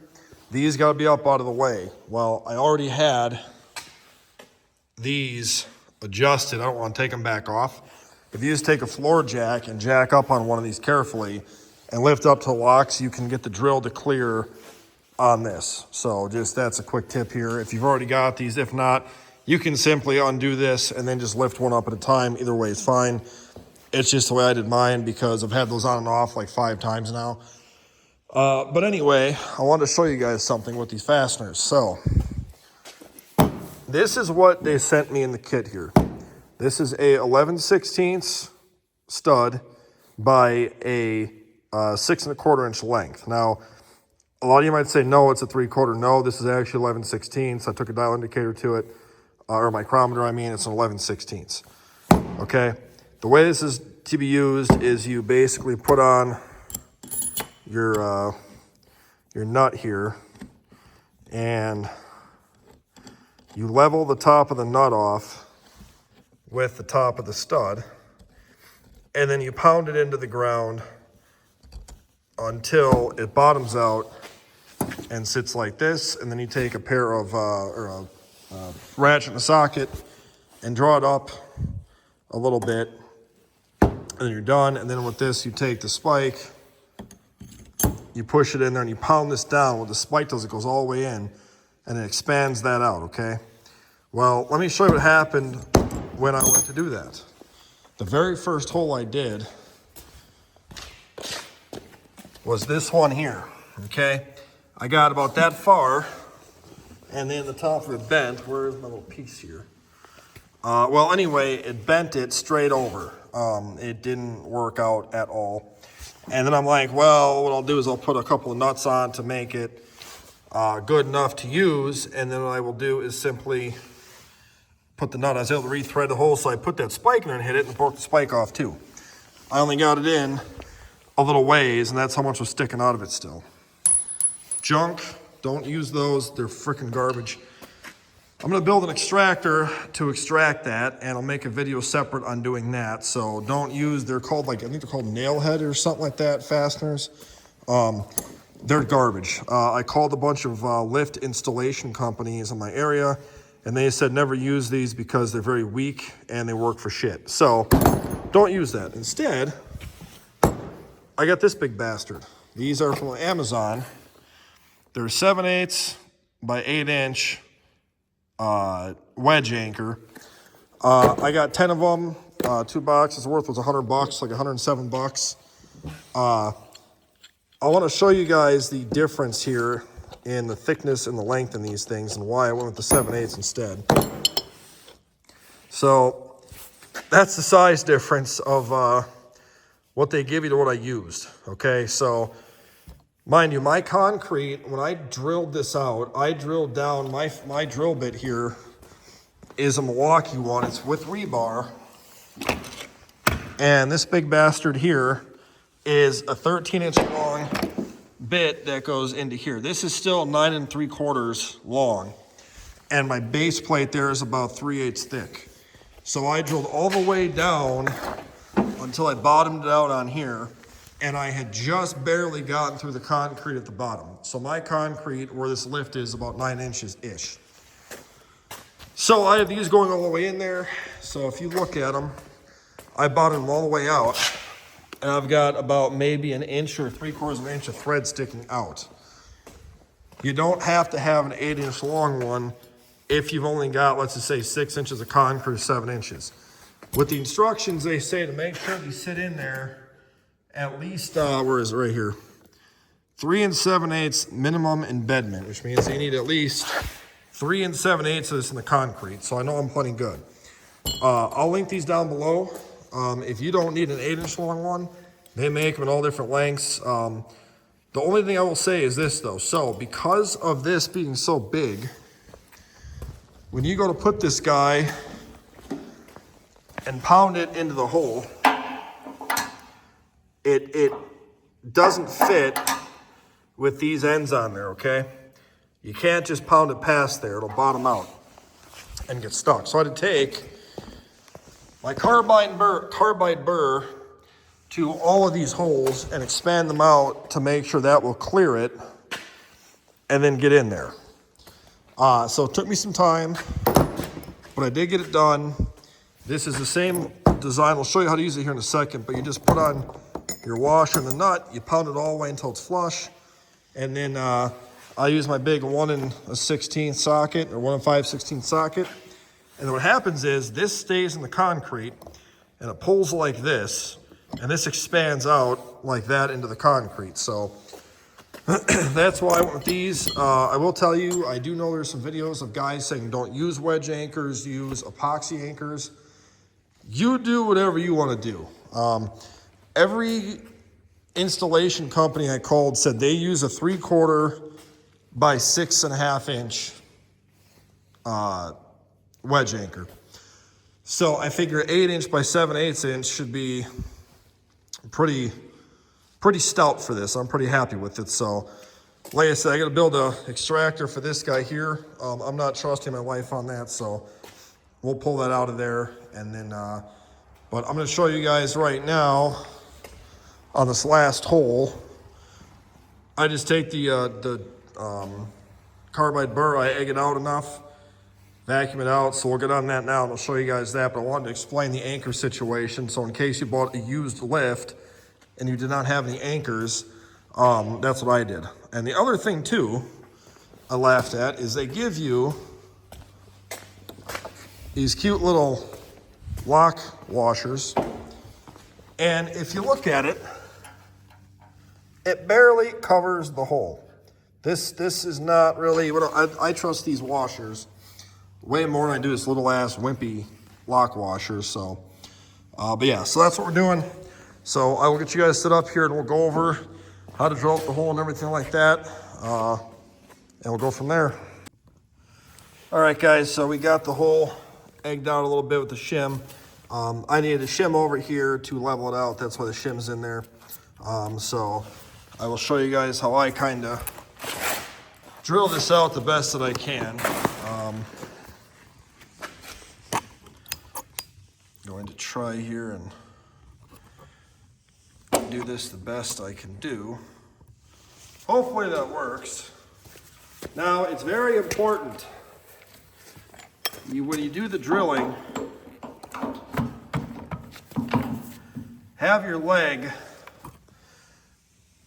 these got to be up out of the way. Well, I already had these adjusted. I don't want to take them back off. If you just take a floor jack and jack up on one of these carefully and lift up to the locks, you can get the drill to clear on this. So just that's a quick tip here. If you've already got these, if not, you can simply undo this and then just lift one up at a time. Either way is fine. It's just the way I did mine because I've had those on and off like 5 times now. But anyway, I wanted to show you guys something with these fasteners. So this is what they sent me in the kit here. This is a 11/16 stud by a 6 1/4 inch length. Now, a lot of you might say, no, it's a 3/4. No, this is actually 11/16. I took a dial indicator to it, or micrometer, I mean, it's an 11/16. Okay? The way this is to be used is you basically put on your nut here, and you level the top of the nut off with the top of the stud, and then you pound it into the ground until it bottoms out and sits like this, and then you take a pair of or a ratchet and a socket and draw it up a little bit, and then you're done. And then with this, you take the spike, you push it in there, and you pound this down. What the spike does, it goes all the way in. and it expands that out, okay? Well, let me show you what happened when I went to do that. The very first hole I did was this one here, okay? I got about that far, and then the top of it bent. Where's my little piece here? Well, anyway, it bent it straight over. It didn't work out at all. And then I'm like, well, what I'll do is I'll put a couple of nuts on to make it good enough to use, and then what I will do is simply put the nut. I was able to rethread the hole, so I put that spike in there and hit it and broke the spike off too. I only got it in a little ways, and that's how much was sticking out of it still. Junk, don't use those. They're freaking garbage. I'm gonna build an extractor to extract that, and I'll make a video separate on doing that. So don't use, they're called like, I think they're called nail head or something like that, fasteners. They're garbage. I called a bunch of lift installation companies in my area, and they said never use these because they're very weak and they work for shit. So don't use that. Instead, I got this big bastard. These are from Amazon. They're 7/8 by 8-inch wedge anchor. I got 10 of them. 2 boxes worth was $100, like $107. I want to show you guys the difference here in the thickness and the length in these things and why I went with the 7/8 instead. So that's the size difference of what they give you to what I used. Okay, so mind you, my concrete, when I drilled this out, I drilled down, my drill bit here is a Milwaukee one. It's with rebar. And this big bastard here is a 13-inch long bit that goes into here. This is still 9 3/4 long. And my base plate there is about 3/8 thick. So I drilled all the way down until I bottomed it out on here. And I had just barely gotten through the concrete at the bottom. So my concrete, where this lift is, about 9 inches-ish. So I have these going all the way in there. So if you look at them, I bottomed them all the way out. And I've got about maybe 1 inch or 3/4 of an inch of thread sticking out. You don't have to have an 8-inch long one if you've only got, let's just say, 6 inches of concrete, 7 inches. With the instructions, they say to make sure you sit in there at least, where is it, right here? 3 7/8 minimum embedment, which means you need at least 3 7/8 of this in the concrete. So I know I'm plenty good. I'll link these down below. If you don't need an 8-inch long one, they make them in all different lengths. The only thing I will say is this though. So because of this being so big, when you go to put this guy and pound it into the hole, it doesn't fit with these ends on there, okay? You can't just pound it past there. It'll bottom out and get stuck. So I had to take my carbide burr to all of these holes and expand them out to make sure that will clear it and then get in there. So it took me some time, but I did get it done. This is the same design. I'll show you how to use it here in a second, but you just put on your washer and the nut, you pound it all the way until it's flush, and then I use my big 1 1/16 socket or 1 5/16 socket. And then what happens is this stays in the concrete and it pulls like this, and this expands out like that into the concrete. So that's why I went with these. I will tell you, I do know there's some videos of guys saying don't use wedge anchors, use epoxy anchors. You do whatever you want to do. Every installation company I called said they use a 3/4 by 6.5 inch wedge anchor. So I figure 8-inch by 7/8 inch should be pretty stout for this. I'm pretty happy with it. So like I said, I got to build a extractor for this guy here. I'm not trusting my wife on that, so we'll pull that out of there. And then, but I'm going to show you guys right now on this last hole. I just take the carbide burr, I egg it out enough, vacuum it out. So we'll get on that now and I'll show you guys that. But I wanted to explain the anchor situation. So in case you bought a used lift and you did not have any anchors, that's what I did. And the other thing too I laughed at is they give you these cute little lock washers. And if you look at it, it barely covers the hole. This is not really, I trust these washers way more than I do this little ass wimpy lock washer. So, but yeah, so that's what we're doing. So I will get you guys set up here and we'll go over how to drill up the hole and everything like that. And we'll go from there. All right, guys, so we got the hole egged out a little bit with the shim. I needed a shim over here to level it out. That's why the shim's in there. So I will show you guys how I kind of drill this out the best that I can. Going to try here and do this the best I can do. Hopefully that works. Now, it's very important, when you do the drilling, have your leg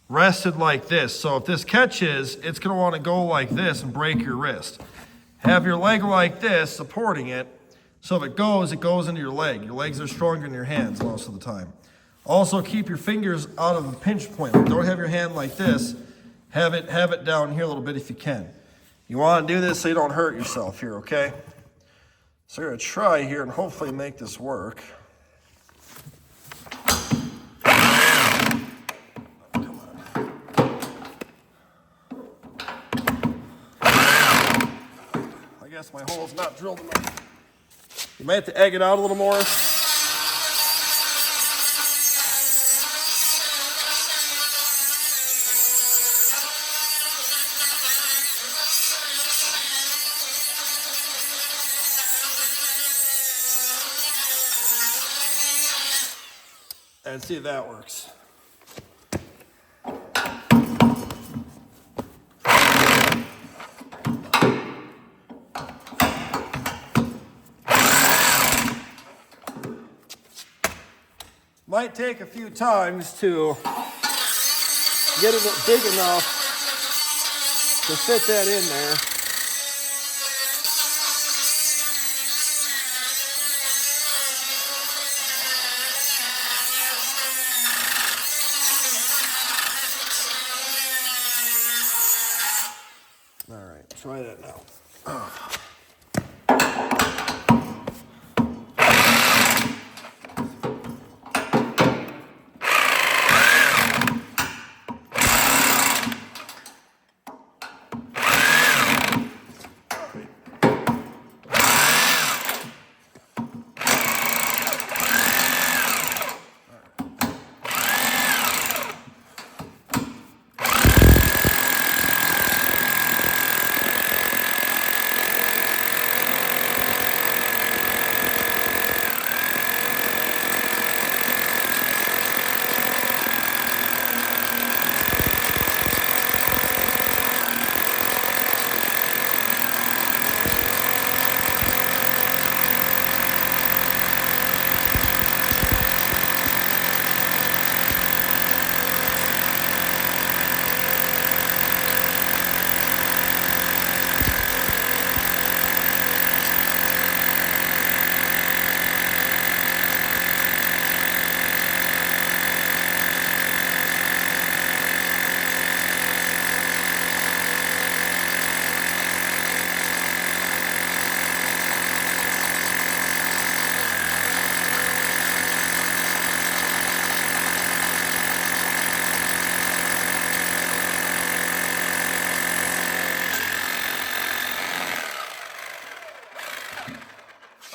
rested like this. So if this catches, it's going to want to go like this and break your wrist. Have your leg like this, supporting it. So if it goes into your leg. Your legs are stronger than your hands most of the time. Also, keep your fingers out of the pinch point. Don't have your hand like this. Have it down here a little bit if you can. You want to do this so you don't hurt yourself here, okay? So we're going to try here and hopefully make this work. I guess my hole's not drilled enough. You might have to egg it out a little more. And see if that works. Might take a few times to get it big enough to fit that in there. All right, try that now.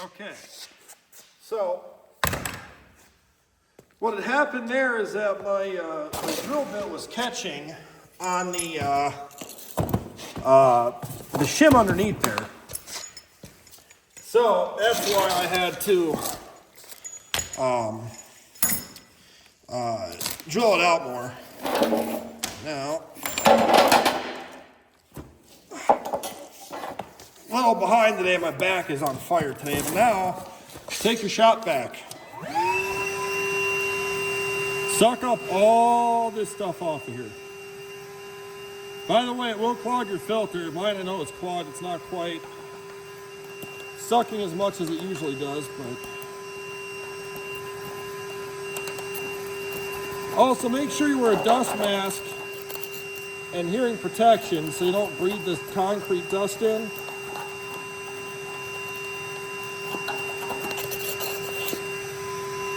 Okay, so what had happened there is that my drill bit was catching on the shim underneath there. So that's why I had to drill it out more. Now, a little behind today, my back is on fire today. But now, take your shop vac. Suck up all this stuff off of here. By the way, it will clog your filter. Mine, I know it's clogged. It's not quite sucking as much as it usually does, but also make sure you wear a dust mask and hearing protection so you don't breathe this concrete dust in.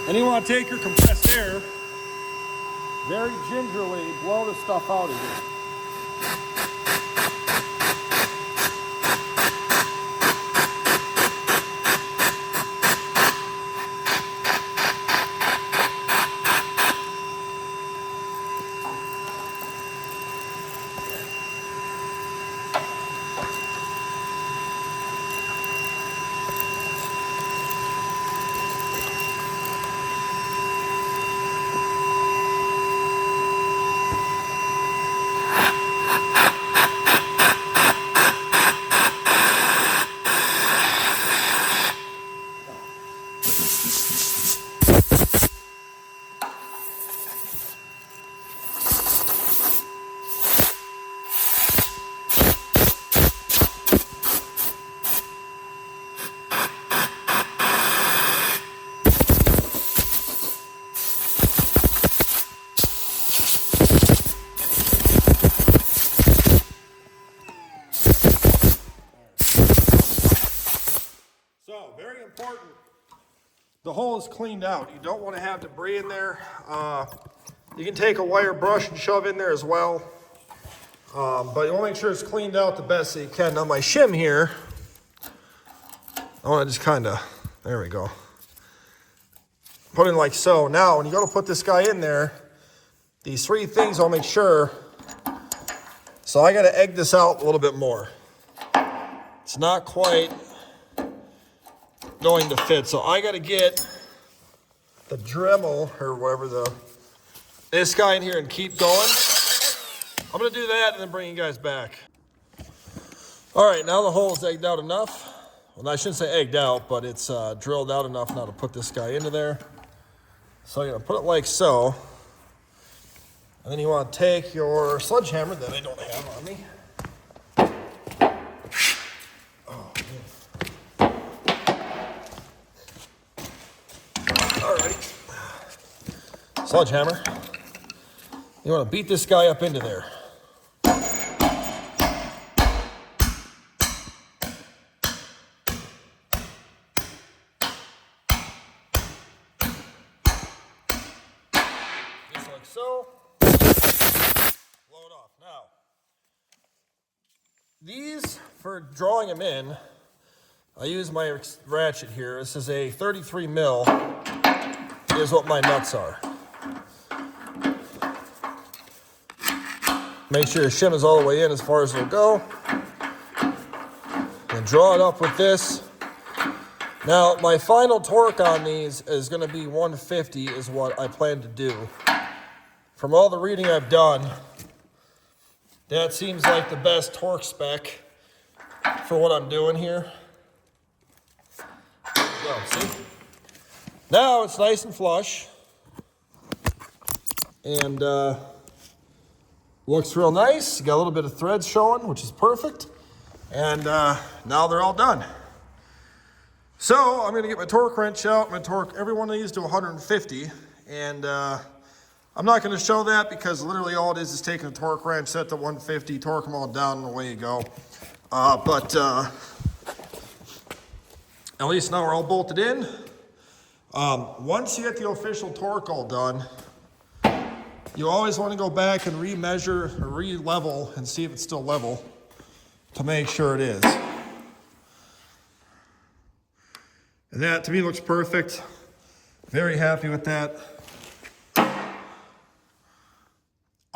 And you want to take your compressed air, very gingerly blow this stuff out of here. So, very important, the hole is cleaned out. You don't want to have debris in there. You can take a wire brush and shove in there as well. But you want to make sure it's cleaned out the best that you can. Now my shim here, I want to just kind of, there we go. Put in like so. Now, when you go to put this guy in there, these three things I'll make sure. So I got to egg this out a little bit more. It's not quite going to fit. So I got to get the Dremel or whatever this guy in here and keep going. I'm going to do that and then bring you guys back. All right, now the hole is egged out enough. Well, I shouldn't say egged out, but it's drilled out enough now to put this guy into there. So you're going to put it like so. And then you want to take your sledgehammer that I don't have on me. Oh, man. Alrighty. Sledgehammer. You want to beat this guy up into there. Just like so. Blow it off. Now, these, for drawing them in, I use my ratchet here. This is a 33 mil, is what my nuts are. Make sure your shim is all the way in as far as it'll go. And draw it up with this. Now, my final torque on these is going to be 150 is what I plan to do. From all the reading I've done, that seems like the best torque spec for what I'm doing here. There we go, see? Now it's nice and flush. And looks real nice. You got a little bit of threads showing, which is perfect. And now they're all done. So I'm gonna get my torque wrench out. I'm gonna torque every one of these to 150. And I'm not gonna show that because literally all it is taking a torque wrench, set to 150, torque them all down, and away you go. But at least now we're all bolted in. Once you get the official torque all done, you always want to go back and re-measure or re-level and see if it's still level to make sure it is. And that to me looks perfect. Very happy with that.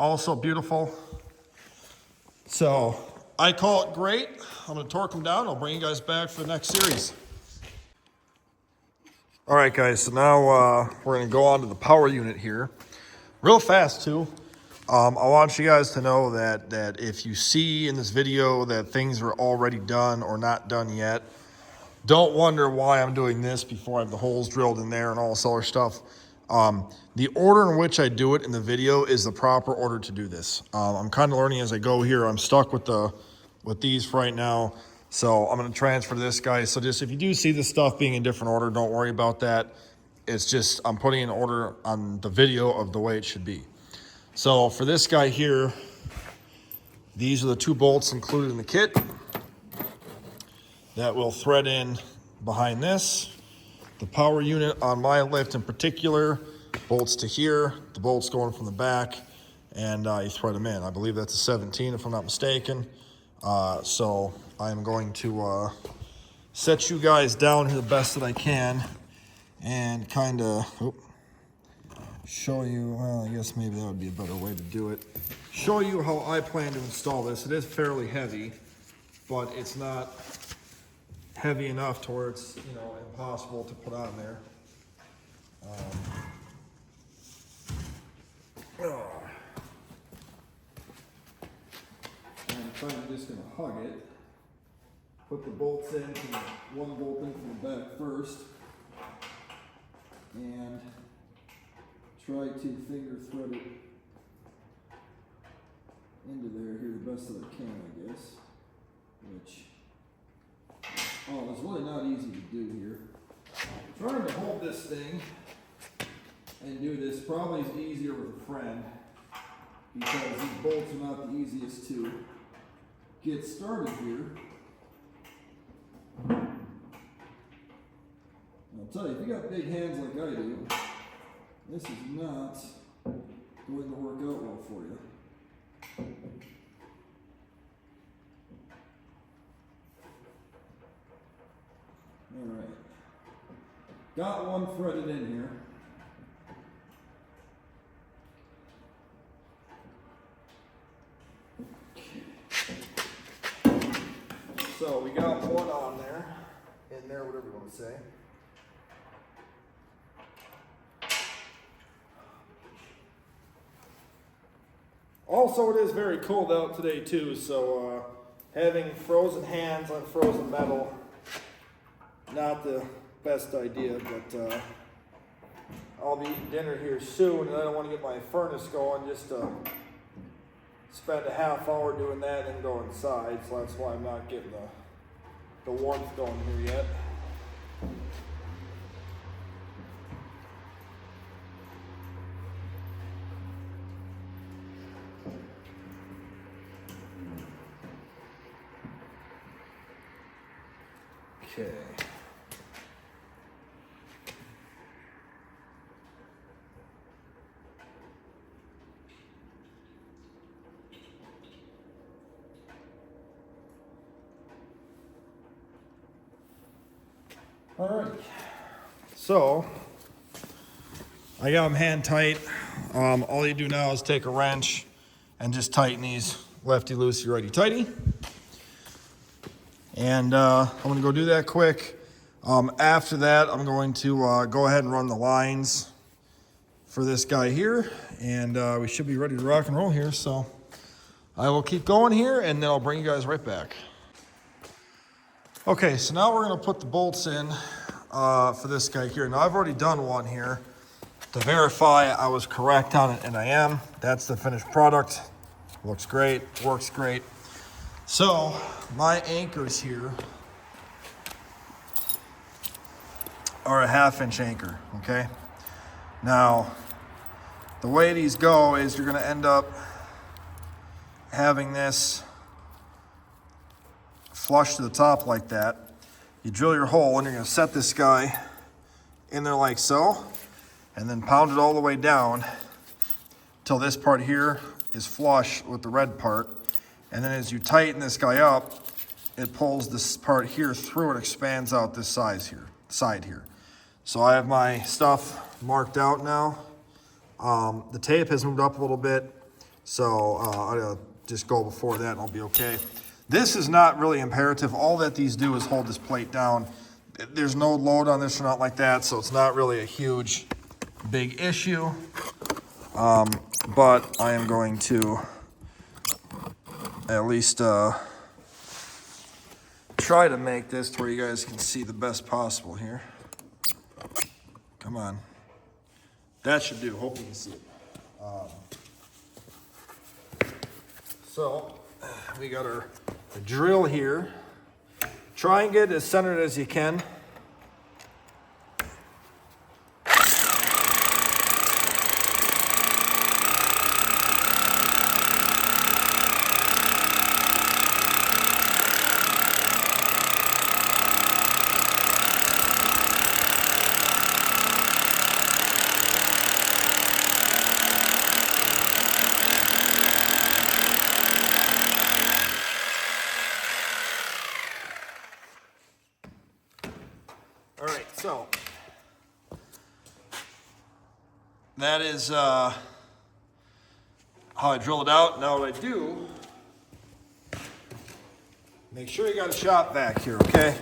Also beautiful. So I call it great. I'm going to torque them down. I'll bring you guys back for the next series. All right, guys. So now we're going to go on to the power unit here. Real fast too. I want you guys to know that if you see in this video that things are already done or not done yet, don't wonder why I'm doing this before I have the holes drilled in there and all this other stuff. The order in which I do it in the video is the proper order to do this. I'm kind of learning as I go here. I'm stuck with these for right now. So I'm gonna transfer to this guy. So just if you do see the stuff being in different order, don't worry about that. It's just, I'm putting in order on the video of the way it should be. So for this guy here, these are the 2 bolts included in the kit that will thread in behind this. The power unit on my lift in particular bolts to here, the bolts going from the back, and you thread them in. I believe that's a 17 if I'm not mistaken. So I'm going to set you guys down here the best that I can and kind of show you, well, I guess maybe that would be a better way to do it. Show you how I plan to install this. It is fairly heavy, but it's not heavy enough to where it's, you know, impossible to put on there. I'm kind of just gonna hug it. Put the bolts in, one bolt in from the back first, and try to finger thread it into there here the best that I can, I guess. Which, oh, it's really not easy to do here. Trying to hold this thing and do this probably is easier with a friend, because these bolts are not the easiest to get started here. I'll tell you, if you got big hands like I do, this is not going to work out well for you. All right, got one threaded in here. So we got one on there, in there, whatever you want to say. Also, it is very cold out today too, so having frozen hands on frozen metal, not the best idea, but I'll be eating dinner here soon, and I don't want to get my furnace going just to spend a half hour doing that and go inside, so that's why I'm not getting the warmth going here yet. Okay. All right. So I got them hand tight. All you do now is take a wrench and just tighten these lefty loosey righty tighty. And I'm going to go do that quick. After that, I'm going to go ahead and run the lines for this guy here, and we should be ready to rock and roll here. So I will keep going here, and then I'll bring you guys right back. Okay, so now we're going to put the bolts in for this guy here. Now I've already done one here to verify I was correct on it, and I am. That's the finished product. Looks great, works great. So my anchors here are a 1/2 inch anchor, okay? Now, the way these go is you're gonna end up having this flush to the top like that. You drill your hole and you're gonna set this guy in there like so, and then pound it all the way down till this part here is flush with the red part. And then as you tighten this guy up, it pulls this part here through and expands out this side here. So I have my stuff marked out now. The tape has moved up a little bit, so I'll just go before that and I'll be okay. This is not really imperative. All that these do is hold this plate down. There's no load on this or not like that, so it's not really a huge, big issue. But I am going to at least try to make this to where you guys can see the best possible here. Come on. That should do. Hope you can see it. So we got our drill here. Try and get it as centered as you can. All right, so that is how I drill it out. Now what I do, make sure you got a shop vac here, okay?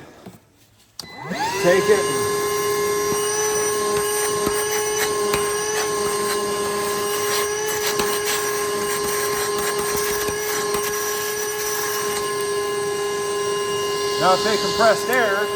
Take it. Now take compressed air.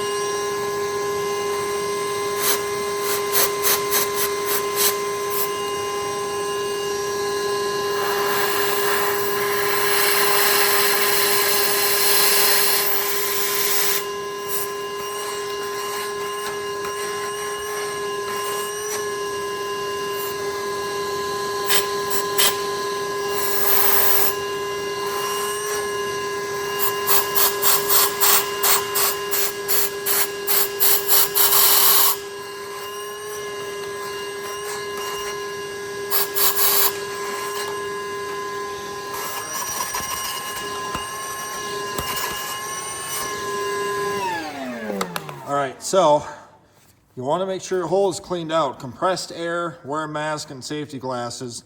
All right, so you want to make sure your hole is cleaned out. Compressed air, wear a mask and safety glasses.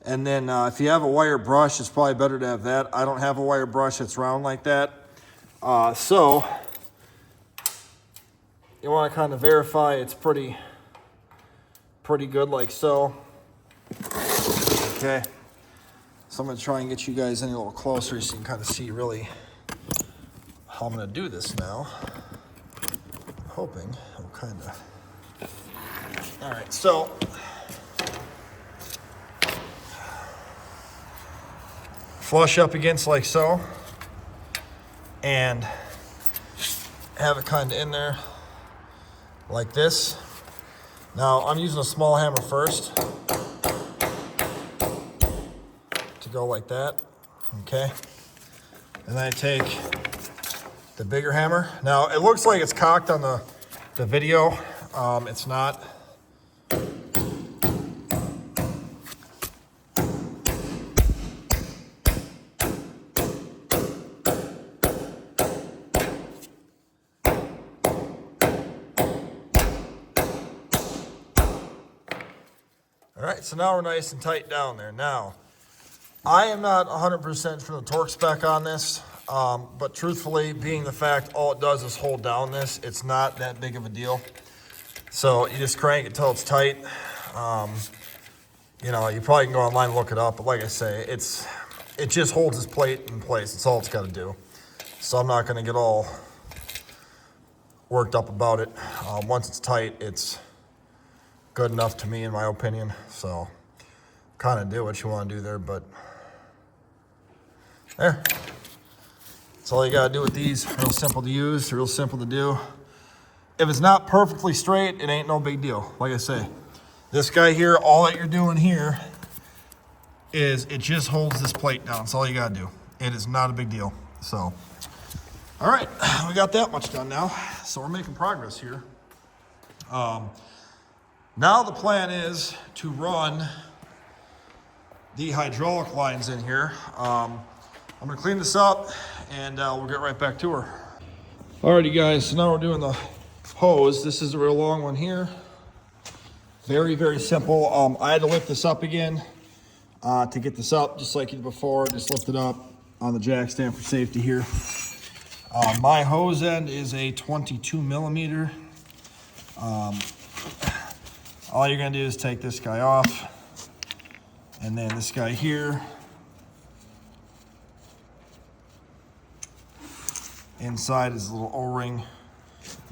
And then if you have a wire brush, it's probably better to have that. I don't have a wire brush that's round like that. So you want to kind of verify it's pretty good like so. Okay, so I'm going to try and get you guys in a little closer so you can kind of see really how I'm going to do this now. Hoping it'll kind of. All right, so flush up against like so, and have it kind of in there like this. Now I'm using a small hammer first to go like that, okay? And then I take the bigger hammer. Now it looks like it's cocked on the video. It's not. All right, so now we're nice and tight down there. Now, I am not 100% for the torque spec on this. But truthfully, being the fact all it does is hold down this, it's not that big of a deal. So you just crank it till it's tight. You know, you probably can go online and look it up, but like I say, it just holds this plate in place. That's all it's got to do. So I'm not going to get all worked up about it. Once it's tight, it's good enough to me, in my opinion. So kind of do what you want to do there, but there. That's all you gotta do with these. Real simple to use, real simple to do. If it's not perfectly straight, it ain't no big deal. Like I say, this guy here, all that you're doing here is it just holds this plate down. That's all you gotta do. It is not a big deal. So, all right, we got that much done now. So we're making progress here. Now the plan is to run the hydraulic lines in here. I'm gonna clean this up and we'll get right back to her. Alrighty guys, so now we're doing the hose. This is a real long one here. Very, very simple. I had to lift this up again to get this up, just like you did before. Just lift it up on the jack stand for safety here. My hose end is a 22 millimeter. All you're gonna do is take this guy off, and then this guy here. Inside is a little O-ring,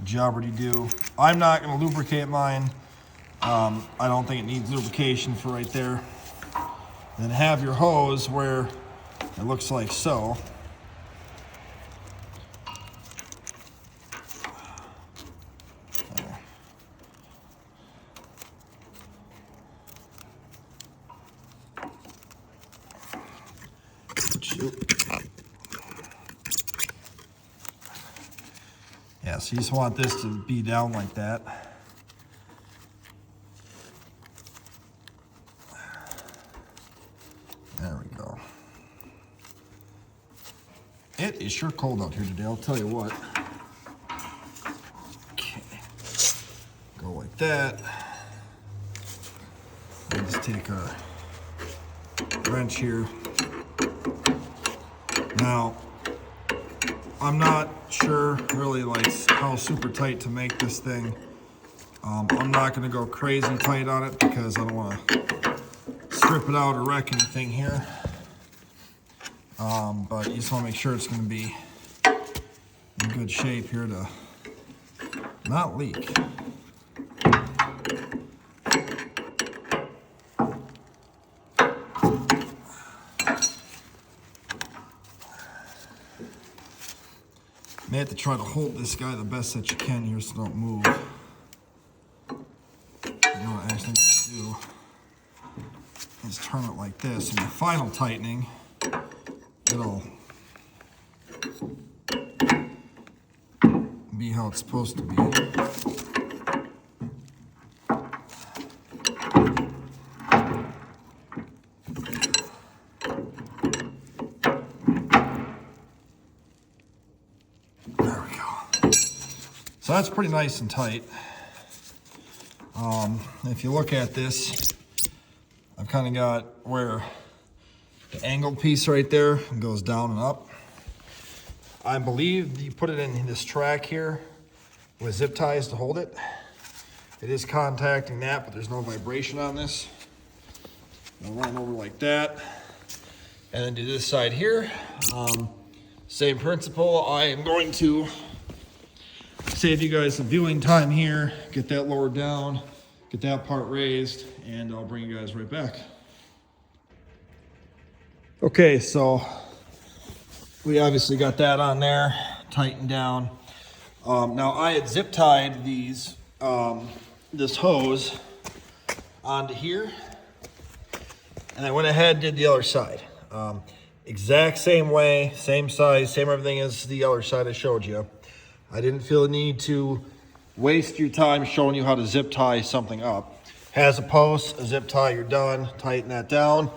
jobberdy-do. I'm not gonna lubricate mine. I don't think it needs lubrication for right there. Then have your hose where it looks like so. Yeah, so you just want this to be down like that. There we go. It is sure cold out here today, I'll tell you what. Okay. Go like that. Let's take our wrench here. Now, I'm not sure really like how super tight to make this thing. I'm not gonna go crazy tight on it because I don't wanna strip it out or wreck anything here. But you just wanna make sure it's gonna be in good shape here to not leak. May have to try to hold this guy the best that you can here so don't move. You know what I actually need to do is turn it like this. And the final tightening, it'll be how it's supposed to be. So that's pretty nice and tight. If you look at this, I've kind of got where the angled piece right there goes down and up. I believe you put it in this track here with zip ties to hold it. It is contacting that, but there's no vibration on this. I'll run over like that. And then do this side here. Same principle. I am going to save you guys some viewing time here, get that lowered down, get that part raised, and I'll bring you guys right back. Okay, so we obviously got that on there, tightened down. Now I had zip tied these, this hose onto here, and I went ahead and did the other side. Exact same way, same size, same everything as the other side I showed you. I didn't feel the need to waste your time showing you how to zip tie something up. Has a post, a zip tie, you're done. Tighten that down.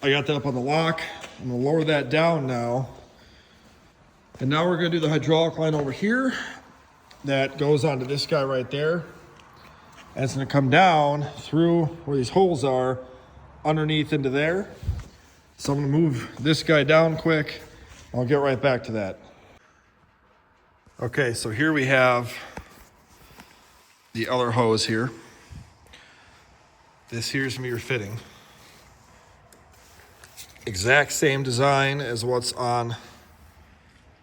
I got that up on the lock. I'm gonna lower that down now. And now we're gonna do the hydraulic line over here. That goes onto this guy right there. And it's gonna come down through where these holes are, underneath into there. So I'm gonna move this guy down quick. I'll get right back to that. Okay, so here we have the other hose here. This here's gonna be your fitting. Exact same design as what's on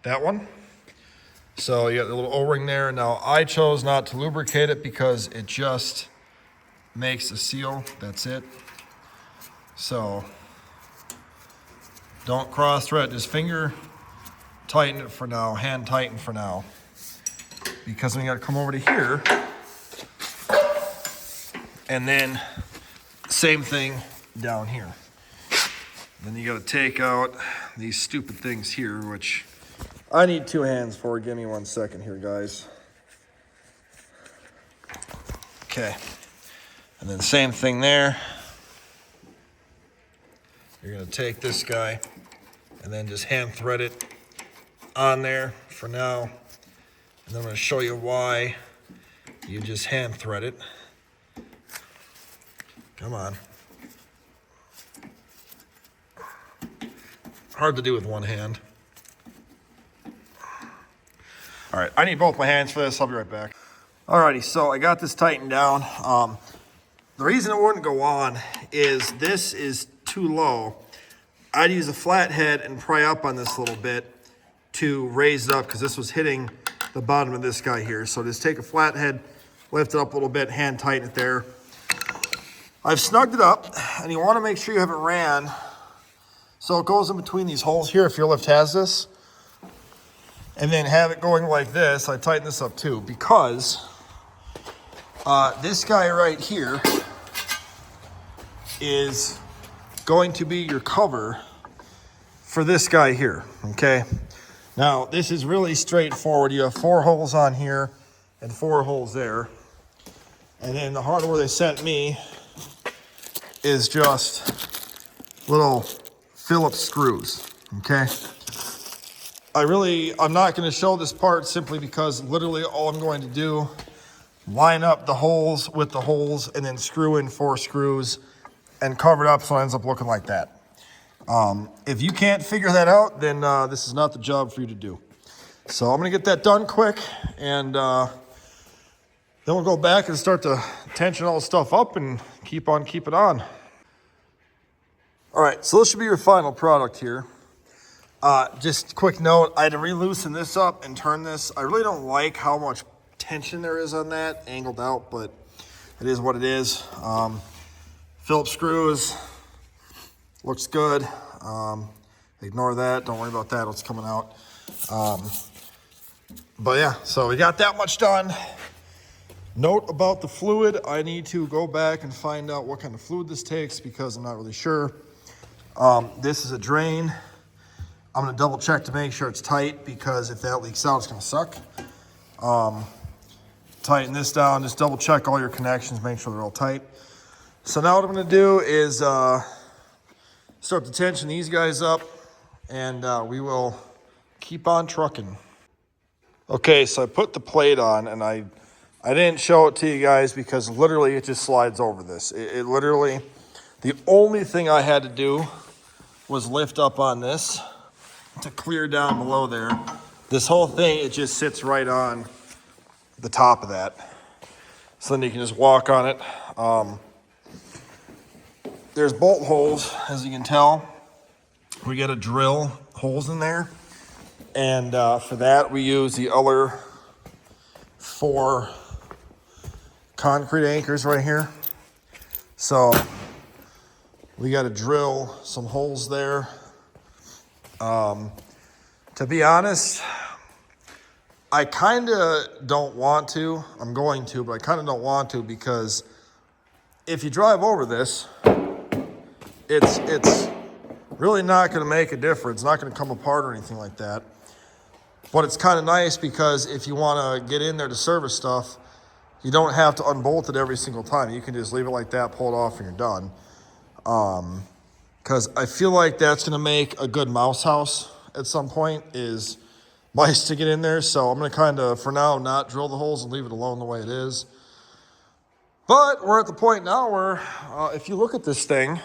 that one. So you got the little O-ring there. Now I chose not to lubricate it because it just makes a seal, that's it. So don't cross thread, just finger tighten it for now, hand tighten for now. Because we gotta come over to here, and then same thing down here. Then you gotta take out these stupid things here, which I need 2 hands for. Give me 1 second here, guys. Okay, and then same thing there. You're gonna take this guy and then just hand thread it on there for now. And then I'm gonna show you why you just hand thread it. Come on. Hard to do with one hand. All right, I need both my hands for this. I'll be right back. Alrighty, so I got this tightened down. The reason it wouldn't go on is this is too low. I'd use a flathead and pry up on this a little bit to raise it up because this was hitting the bottom of this guy here. So just take a flathead, lift it up a little bit, hand tighten it there. I've snugged it up, and you want to make sure you have it ran so it goes in between these holes here if your lift has this. And then have it going like this. I tighten this up too because this guy right here is going to be your cover for this guy here, okay? Now, this is really straightforward. You have 4 holes on here and 4 holes there. And then the hardware they sent me is just little Phillips screws, okay? I'm not gonna show this part simply because literally all I'm going to do, line up the holes with the holes and then screw in 4 screws and cover it up so it ends up looking like that. If you can't figure that out, then this is not the job for you to do. So I'm gonna get that done quick, and then we'll go back and start to tension all the stuff up and keep on keeping on. All right, so this should be your final product here. Just quick note, I had to re-loosen this up and turn this. I really don't like how much tension there is on that, angled out, but it is what it is. Phillips screws, looks good. Ignore that, don't worry about that, what's coming out. But yeah, so we got that much done. Note about the fluid, I need to go back and find out what kind of fluid this takes because I'm not really sure. This is a drain. I'm gonna double check to make sure it's tight because if that leaks out, it's gonna suck. Tighten this down, just double check all your connections, make sure they're all tight. So now what I'm gonna do is start to tension these guys up, and we will keep on trucking. Okay, so I put the plate on, and I didn't show it to you guys because literally it just slides over this. It literally, the only thing I had to do was lift up on this to clear down below there. This whole thing, it just sits right on the top of that. So then you can just walk on it. There's bolt holes, as you can tell. We got to drill holes in there. And for that, we use the other 4 concrete anchors right here. So we got to drill some holes there. To be honest, I kind of don't want to. I'm going to, but I kind of don't want to because if you drive over this, it's really not going to make a difference. It's not going to come apart or anything like that. But it's kind of nice because if you want to get in there to service stuff, you don't have to unbolt it every single time. You can just leave it like that, pull it off, and you're done. Because I feel like that's going to make a good mouse house at some point, is mice to get in there. So I'm going to kind of, for now, not drill the holes and leave it alone the way it is. But we're at the point now where if you look at this thing,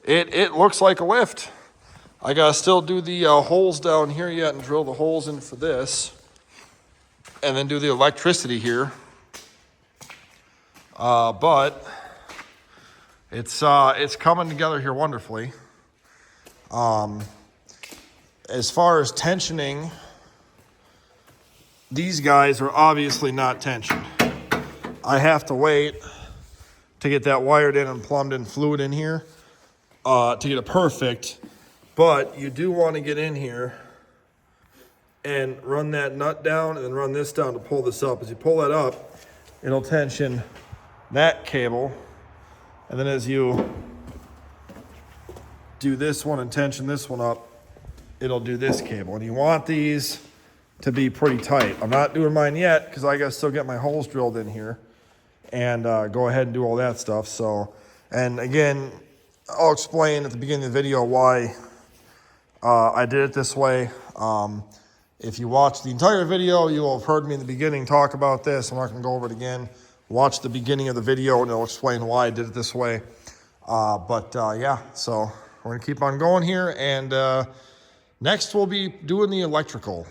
it looks like a lift. I got to still do the holes down here yet and drill the holes in for this. And then do the electricity here. But it's coming together here wonderfully. As far as tensioning, these guys are obviously not tensioned. I have to wait to get that wired in and plumbed in fluid in here to get it perfect. But you do want to get in here and run that nut down and then run this down to pull this up. As you pull that up, it'll tension that cable. And then as you do this one and tension this one up, it'll do this cable. And you want these to be pretty tight. I'm not doing mine yet because I gotta still get my holes drilled in here and go ahead and do all that stuff. So, and again, I'll explain at the beginning of the video why I did it this way. If you watch the entire video, you will have heard me in the beginning talk about this. I'm not gonna go over it again. Watch the beginning of the video and it'll explain why I did it this way. Yeah, so we're gonna keep on going here, and next we'll be doing the electrical.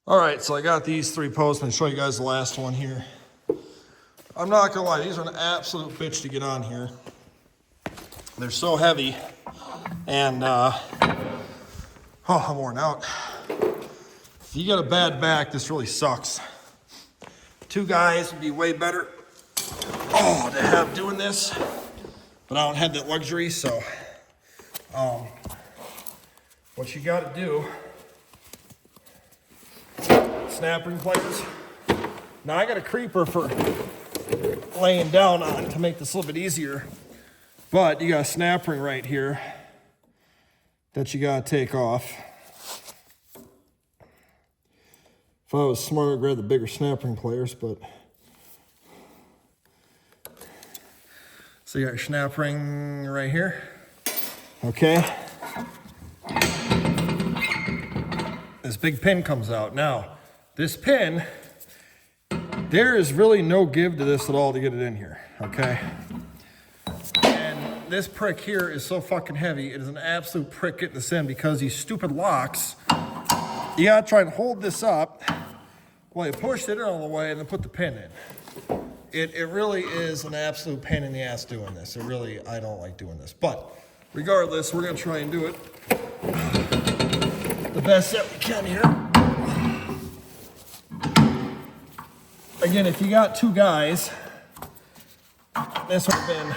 All right, so I got these 3 posts. I'm gonna show you guys the last one here. I'm not gonna lie, these are an absolute bitch to get on here. They're so heavy, and I'm worn out. If you got a bad back, this really sucks. 2 guys would be way better. Oh, to have doing this, but I don't have that luxury, so what you got to do, snap ring pliers. Now I got a creeper for laying down on to make this a little bit easier, but you got a snap ring right here that you got to take off. If I was smart, I'd grab the bigger snap ring pliers, but so you got your snap ring right here. Okay. This big pin comes out. Now, this pin, there is really no give to this at all to get it in here, okay? And this prick here is so fucking heavy, it is an absolute prick getting this in because these stupid locks, you gotta try and hold this up while you push it in all the way and then put the pin in. It really is an absolute pain in the ass doing this. I don't like doing this. But regardless, we're gonna try and do it the best that we can here. Again, if you got 2 guys, this would have been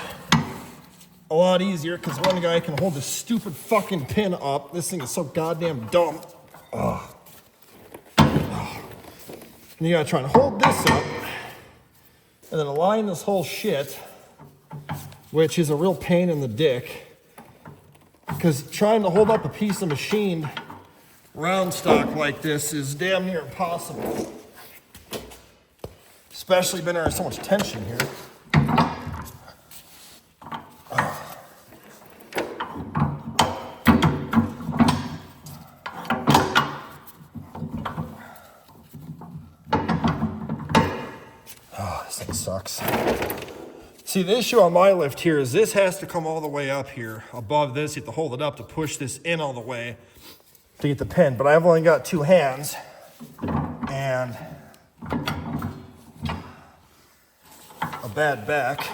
a lot easier because one guy can hold this stupid fucking pin up. This thing is so goddamn dumb. Ugh. And you gotta try and hold this up and then align this whole shit, which is a real pain in the dick. Because trying to hold up a piece of machined round stock like this is damn near impossible. Especially when there's so much tension here. Oh, this thing sucks. See, the issue on my lift here is this has to come all the way up here. Above this, you have to hold it up to push this in all the way to get the pin. But I've only got 2 hands, and a bad back.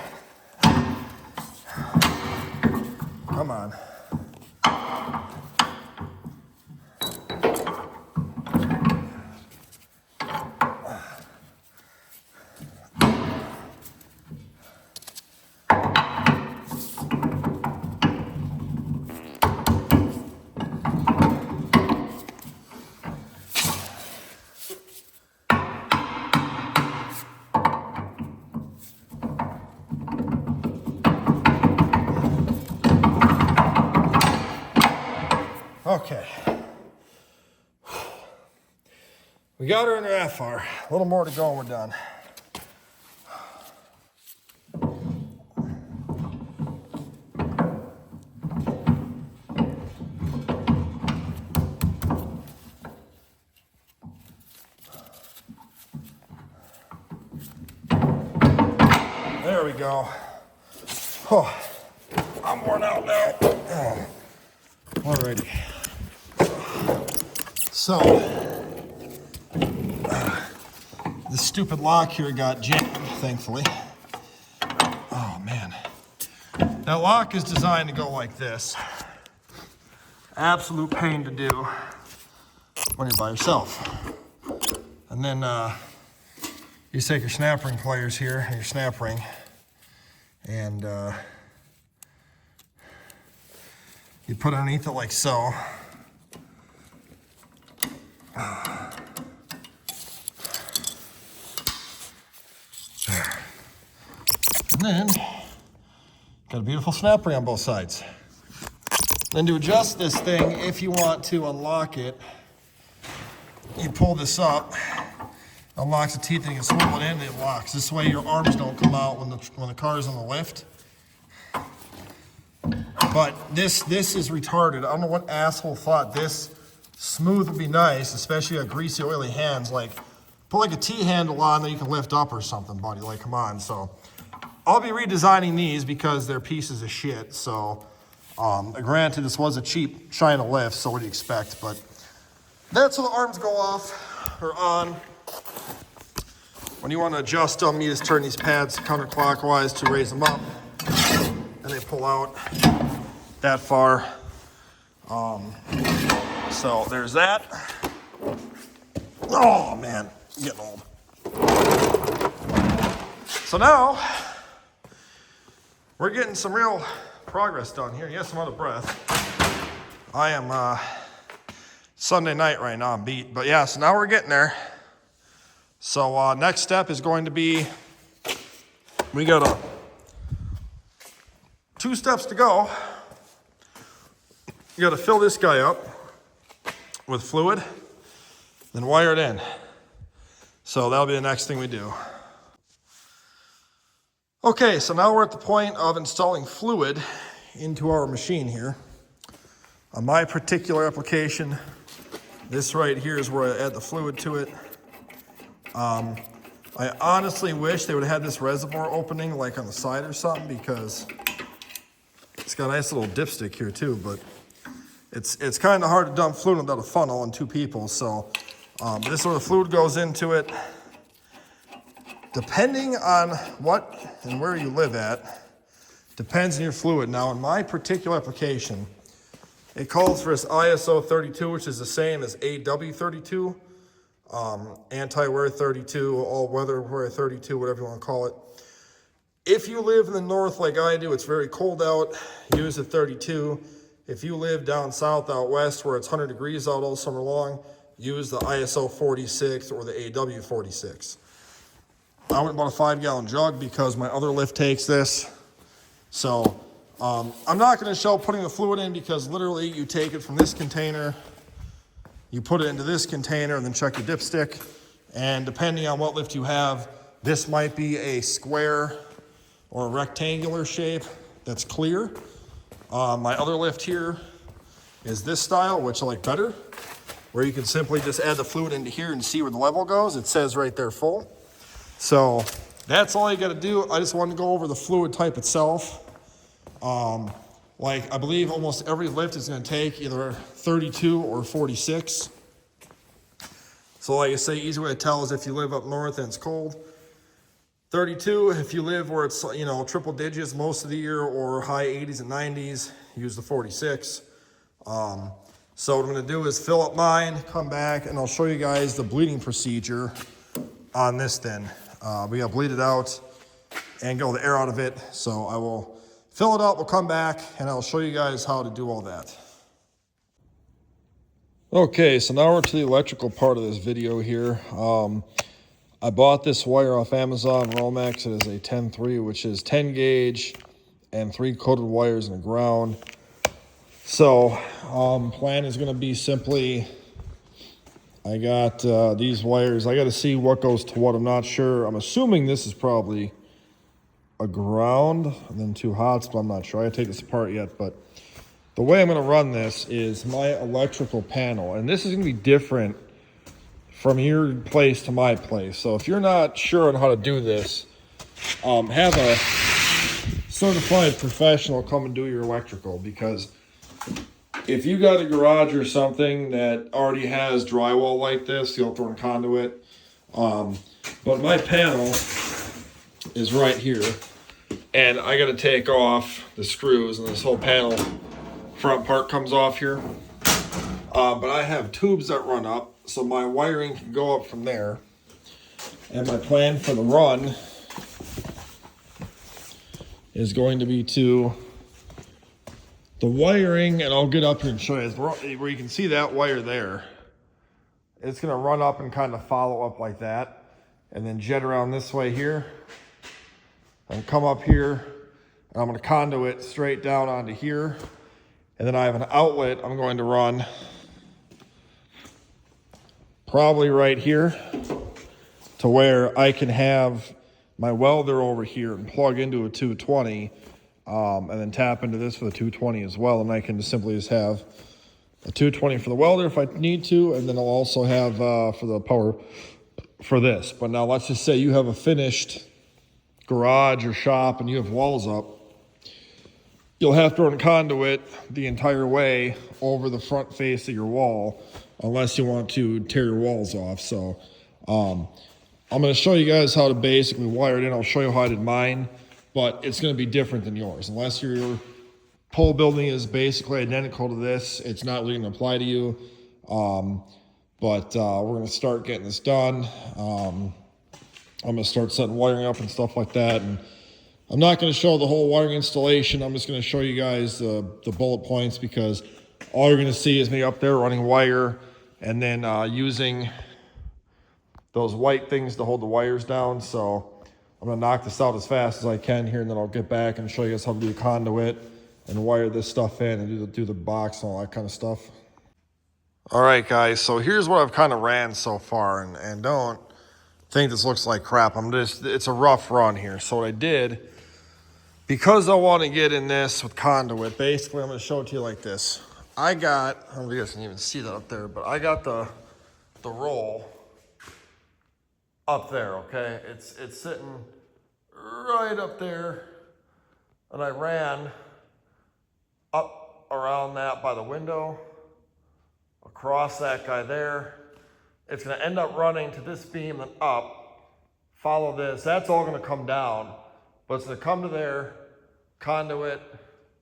Come on. Okay. We got her in there that far. A little more to go and we're done. There we go. Oh, I'm worn out now. Oh. Alrighty. So, this stupid lock here got jammed, thankfully. Oh man. That lock is designed to go like this. Absolute pain to do when you're by yourself. And then you take your snap ring pliers here, and your snap ring, and you put it underneath it like so. There. And then, got a beautiful snap ring on both sides. Then to adjust this thing, if you want to unlock it, you pull this up, unlocks the teeth, and you can swivel it in and it locks. This way your arms don't come out when the car is on the lift. But this is retarded. I don't know what asshole thought this smooth would be nice, especially with greasy, oily hands. Like, put like a T-handle on that you can lift up or something, buddy. Like, come on. So, I'll be redesigning these because they're pieces of shit. So, granted, this was a cheap China lift, so what do you expect? But that's how the arms go off or on. When you want to adjust them, you just turn these pads counterclockwise to raise them up, and they pull out that far. So there's that. Oh man, getting old. So now we're getting some real progress done here. Yes, I'm out of breath. I am Sunday night right now, I'm beat. But yeah, so now we're getting there. So next step is going to be, we got 2 steps to go. You got to fill this guy up with fluid, then wire it in. So that'll be the next thing we do. Okay, so now we're at the point of installing fluid into our machine here. On my particular application, this right here is where I add the fluid to it. I honestly wish they would have had this reservoir opening like on the side or something, because it's got a nice little dipstick here too, but it's kind of hard to dump fluid without a funnel and 2 people. So this is where the fluid goes into it. Depending on what and where you live at, depends on your fluid. Now, in my particular application, it calls for this ISO 32, which is the same as AW 32, anti-wear 32, all-weather wear 32, whatever you want to call it. If you live in the north like I do, it's very cold out, use the 32. If you live down south, out west, where it's 100 degrees out all summer long, use the ISO 46 or the AW 46. I went and bought a 5-gallon jug because my other lift takes this. So I'm not going to show putting the fluid in, because literally you take it from this container, you put it into this container, and then check your dipstick. And depending on what lift you have, this might be a square or a rectangular shape that's clear. My other lift here is this style, which I like better, where you can simply just add the fluid into here and see where the level goes. It says right there full. So that's all you got to do. I just wanted to go over the fluid type itself. Like I believe almost every lift is going to take either 32 or 46. So like I say, easy way to tell is if you live up north and it's cold. 32, if you live where it's, you know, triple digits most of the year or high 80s and 90s, use the 46. So what I'm going to do is fill up mine, come back, and I'll show you guys the bleeding procedure on this then. We got to bleed it out and get all the air out of it. So I will fill it up, we'll come back, and I'll show you guys how to do all that. Okay, so now we're to the electrical part of this video here. I bought this wire off Amazon, Romex. It is a 10-3, which is 10 gauge and 3 coated wires in the ground. So plan is going to be simply, I got these wires. I got to see what goes to what. I'm not sure. I'm assuming this is probably a ground and then 2 hots, but I'm not sure. I gotta take this apart yet, but the way I'm going to run this is my electrical panel, and this is going to be different from your place to my place. So if you're not sure on how to do this, have a certified professional come and do your electrical, because if you got a garage or something that already has drywall like this, you'll have to run conduit. But my panel is right here, and I got to take off the screws, and this whole panel front part comes off here. But I have tubes that run up, so my wiring can go up from there. And my plan for the run is going to be to the wiring, and I'll get up here and show you where you can see that wire there. It's going to run up and kind of follow up like that, and then jet around this way here and come up here, and I'm going to conduit straight down onto here. And then I have an outlet I'm going to run probably right here to where I can have my welder over here and plug into a 220, and then tap into this for the 220 as well. And I can simply just have a 220 for the welder if I need to, and then I'll also have for the power for this. But now let's just say you have a finished garage or shop and you have walls up. You'll have to run conduit the entire way over the front face of your wall, unless you want to tear your walls off. So I'm going to show you guys how to basically wire it in. I'll show you how I did mine, but it's going to be different than yours. Unless your pole building is basically identical to this, it's not really going to apply to you. But we're going to start getting this done. I'm gonna start setting wiring up and stuff like that. And I'm not gonna show the whole wiring installation. I'm just gonna show you guys the bullet points, because all you're gonna see is me up there running wire and then using those white things to hold the wires down. So I'm gonna knock this out as fast as I can here, and then I'll get back and show you guys how to do the conduit and wire this stuff in and do the box and all that kind of stuff. All right, guys, so here's what I've kind of ran so far, and don't think this looks like crap. It's a rough run here. So what I did, because I want to get in this with conduit, basically I'm gonna show it to you like this. I don't know if you guys can even see that up there, but I got the roll up there, okay? It's sitting right up there, and I ran up around that by the window, across that guy there. It's gonna end up running to this beam and up, follow this. That's all gonna come down, but it's gonna come to there, conduit,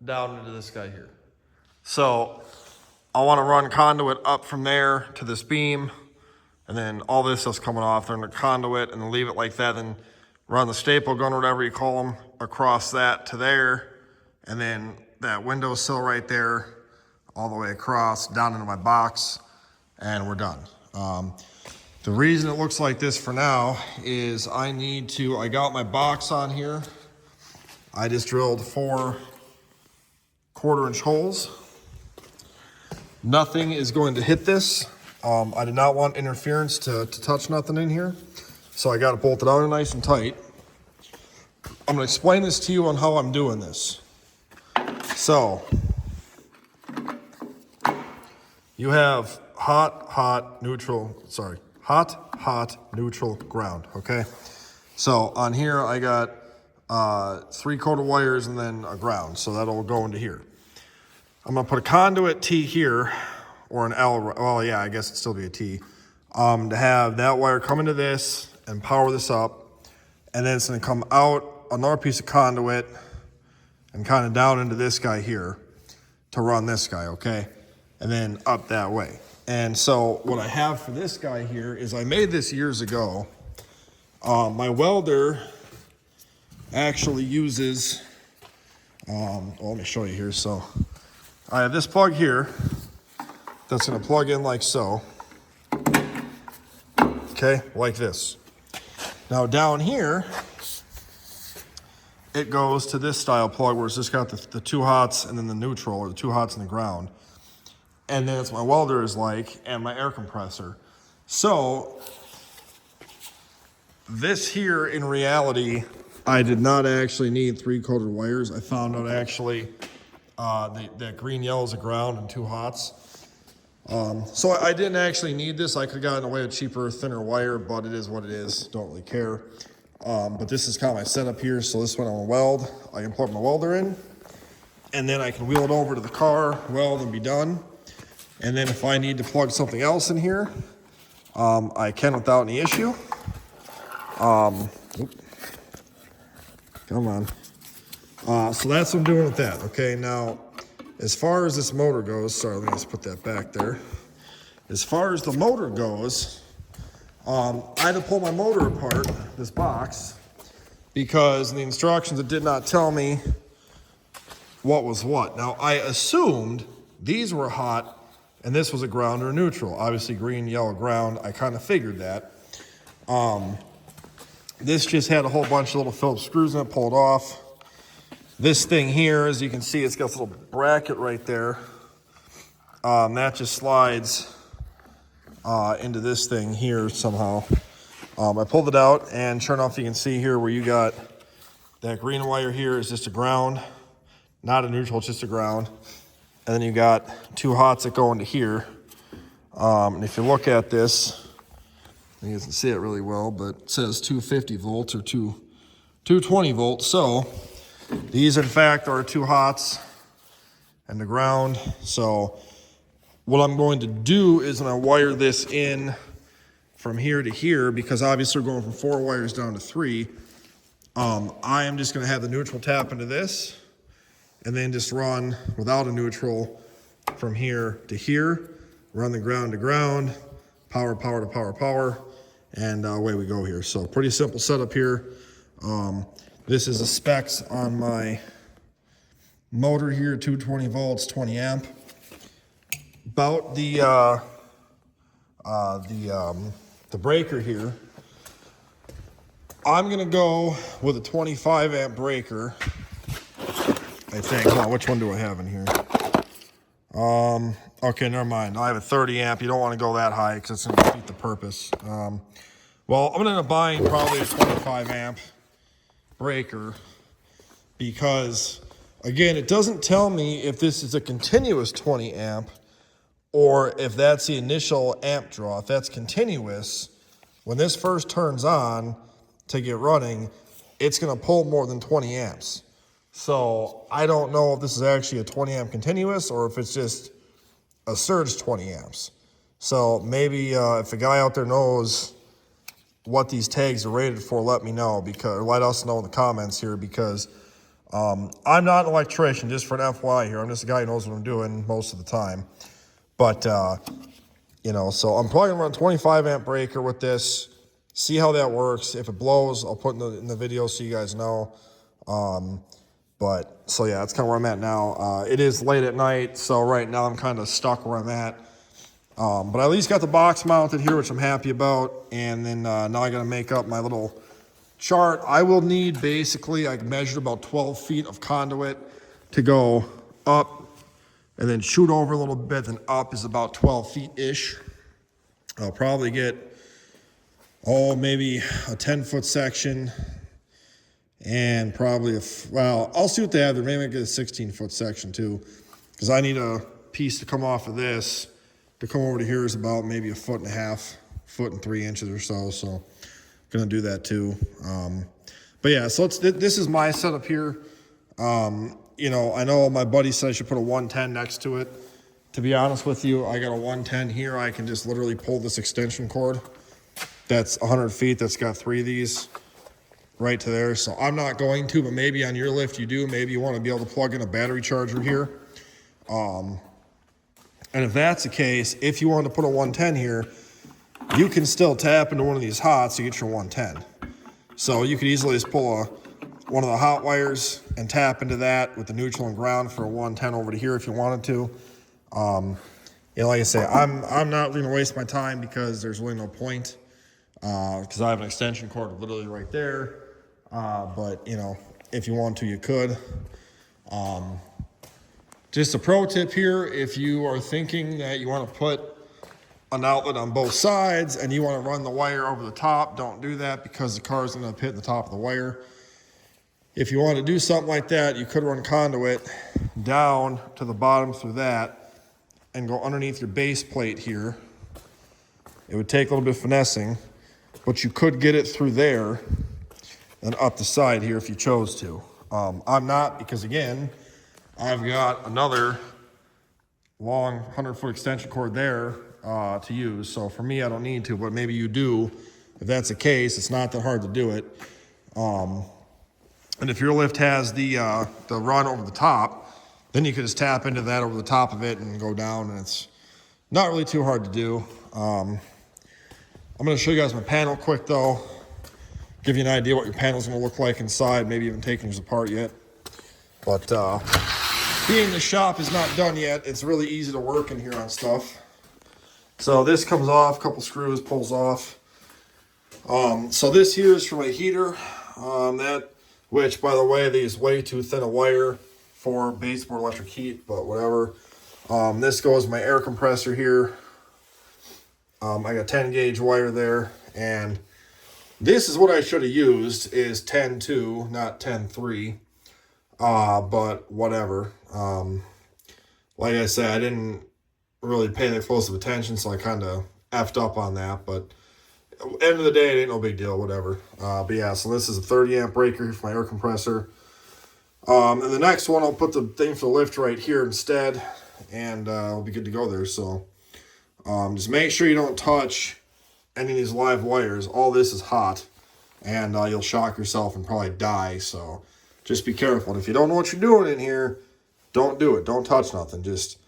down into this guy here. So I wanna run conduit up from there to this beam, and then all this stuff's coming off there in the conduit, and then leave it like that, and run the staple gun, or whatever you call them, across that to there, and then that windowsill right there, all the way across, down into my box, and we're done. The reason it looks like this for now is I got my box on here. I just drilled 4 1/4-inch holes. Nothing is going to hit this. I did not want interference to touch nothing in here, so I got it bolted on nice and tight. I'm gonna explain this to you on how I'm doing this. So, you have hot, neutral, ground, okay? So on here, I got 3/4 wires and then a ground, so that'll go into here. I'm gonna put a conduit T here, or an L, well, yeah, I guess it'd still be a T, to have that wire come into this and power this up, and then it's gonna come out another piece of conduit and kind of down into this guy here to run this guy, okay? And then up that way. And so what I have for this guy here is, I made this years ago. My welder actually uses, well, let me show you here. So I have this plug here that's gonna plug in like so. Okay, like this. Now down here, it goes to this style plug where it's just got the 2 hots and then the neutral, or the 2 hots and the ground. And then it's my welder is like, and my air compressor. So this here, in reality, I did not actually need 3/4 wires. I found out actually that green, yellow is a ground and 2 hots. So I didn't actually need this. I could have gotten away with cheaper, thinner wire, but it is what it is. Don't really care. But this is kind of my setup here. So this one I'm gonna weld. I can plug my welder in, and then I can wheel it over to the car, weld, and be done. And then if I need to plug something else in here, I can without any issue. Come on. So that's what I'm doing with that. Okay, now, as far as this motor goes, sorry, let me just put that back there. As far as the motor goes, I had to pull my motor apart, this box, because in the instructions it did not tell me what was what. Now, I assumed these were hot and this was a ground or a neutral. Obviously green, yellow, ground. I kind of figured that. This just had a whole bunch of little Phillips screws in it, pulled off. This thing here, as you can see, it's got a little bracket right there. That just slides into this thing here somehow. I pulled it out, and sure enough, you can see here where you got that green wire here is just a ground, not a neutral, it's just a ground. And then you got 2 hots that go into here. And if you look at this, you guys can see it really well, but it says 250 volts or 220 volts. So these, in fact, are 2 hots and the ground. So what I'm going to do is I'm going to wire this in from here to here, because obviously we're going from 4 wires down to 3. I am just going to have the neutral tap into this, and then just run without a neutral from here to here, run the ground to ground, power to power, and away we go here. So pretty simple setup here. This is the specs on my motor here, 220 volts, 20 amp. About the breaker here, I'm gonna go with a 25 amp breaker. I think. Hold on, which one do I have in here? Okay, never mind. I have a 30 amp. You don't want to go that high because it's gonna defeat the purpose. Well, I'm gonna end up buying probably a 25 amp breaker because, again, it doesn't tell me if this is a continuous 20 amp or if that's the initial amp draw. If that's continuous, when this first turns on to get running, it's gonna pull more than 20 amps. So I don't know if this is actually a 20 amp continuous or if it's just a surge 20 amps. So maybe if a guy out there knows what these tags are rated for, let me know, because, or let us know in the comments here, because I'm not an electrician, just for an FYI here. I'm just a guy who knows what I'm doing most of the time. But, you know, so I'm probably gonna run a 25 amp breaker with this, see how that works. If it blows, I'll put in the video so you guys know. But, so yeah, that's kind of where I'm at now. It is late at night, so right now I'm kind of stuck where I'm at. But I at least got the box mounted here, which I'm happy about. And then now I got to make up my little chart. I will need basically, I measured about 12 feet of conduit to go up and then shoot over a little bit, then up is about 12 feet-ish. I'll probably get, maybe a 10-foot section. And probably, well, I'll see what they have there. Maybe I get a 16-foot section too, because I need a piece to come off of this to come over to here is about maybe 1.5 feet, 1 3 inches or so. So I'm gonna do that too. But yeah, so this is my setup here. You know, I know my buddy said I should put a 110 next to it. To be honest with you, I got a 110 here. I can just literally pull this extension cord. That's 100 feet. That's got 3 of these right to there. So I'm not going to, but maybe on your lift you do. Maybe you want to be able to plug in a battery charger here. And if that's the case, if you want to put a 110 here, you can still tap into one of these hots to get your 110. So you could easily just pull one of the hot wires and tap into that with the neutral and ground for a 110 over to here if you wanted to. You know, like I say, I'm not going to waste my time because there's really no point, because I have an extension cord literally right there. But, you know, if you want to, you could. Just a pro tip here, if you are thinking that you want to put an outlet on both sides and you want to run the wire over the top, don't do that because the car is going to hit the top of the wire. If you want to do something like that, you could run conduit down to the bottom through that and go underneath your base plate here. It would take a little bit of finessing, but you could get it through there and up the side here if you chose to. I'm not, because again, I've got another long 100-foot extension cord there to use. So for me, I don't need to, but maybe you do. If that's the case, it's not that hard to do it. And if your lift has the run over the top, then you can just tap into that over the top of it and go down, and it's not really too hard to do. I'm going to show you guys my panel quick though. Give you an idea what your panel's going to look like inside, maybe even taking this apart yet. But being the shop is not done yet, it's really easy to work in here on stuff. So this comes off, a couple screws, pulls off. So this here is for my heater. Which, by the way, they use way too thin a wire for baseboard electric heat, but whatever. This goes my air compressor here. I got 10 gauge wire there, and this is what I should have used, is 10-2, not 10-3. But whatever. Like I said, I didn't really pay that close of attention, so I kind of effed up on that, but end of the day, it ain't no big deal, whatever. But yeah, so this is a 30 amp breaker for my air compressor. And the next one, I'll put the thing for the lift right here instead, and we'll be good to go there. So just make sure you don't touch any of these live wires. All this is hot, and you'll shock yourself and probably die. So just be careful. And if you don't know what you're doing in here, don't do it. Don't touch nothing. Just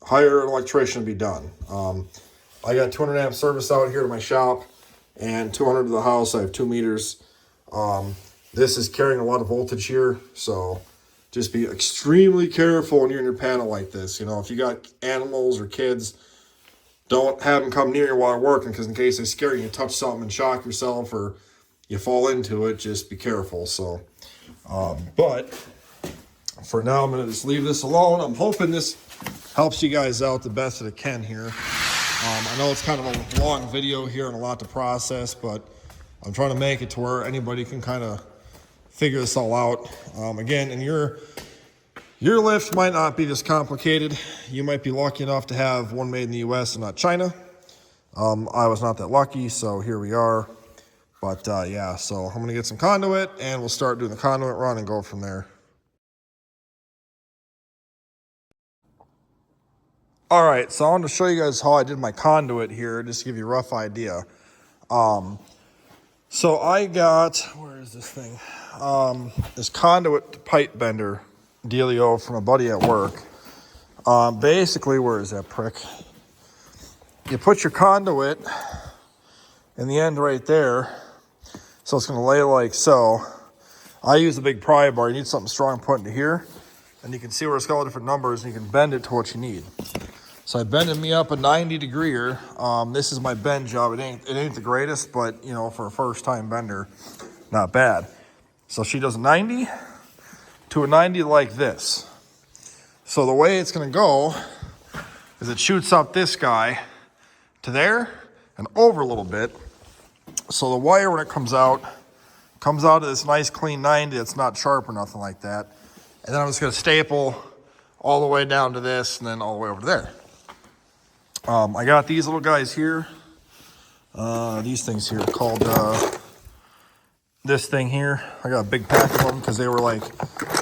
hire an electrician to be done. I got 200 amp service out here to my shop. and 200 to the house. I have 2 meters. This is carrying a lot of voltage here, so just be extremely careful when you're in your panel like this. You know, if you got animals or kids, don't have them come near you while you're working, because in case they scare you, you touch something and shock yourself, or you fall into it, just be careful. So, but for now, I'm going to just leave this alone. I'm hoping this helps you guys out the best that it can here. I know it's kind of a long video here and a lot to process, but I'm trying to make it to where anybody can kind of figure this all out. Again, and your lift might not be this complicated. You might be lucky enough to have one made in the US and not China. I was not that lucky, so here we are. But yeah, so I'm going to get some conduit, and we'll start doing the conduit run and go from there. All right, so I want to show you guys how I did my conduit here, just to give you a rough idea. So I got, where is this thing? This conduit pipe bender dealio from a buddy at work. Basically, where is that prick? You put your conduit in the end right there, so it's going to lay like so. I use a big pry bar. You need something strong put into here, and you can see where it's got all different numbers, and you can bend it to what you need. So I bended me up a 90-degreer. This is my bend job. It ain't the greatest, but you know, for a first-time bender, not bad. So she does a 90 to a 90 like this. So the way it's going to go is it shoots up this guy to there and over a little bit. So the wire, when it comes out of this nice clean 90. It's not sharp or nothing like that. And then I'm just going to staple all the way down to this and then all the way over to there. I got these little guys here. These things here called this thing here. I got a big pack of them because they were like,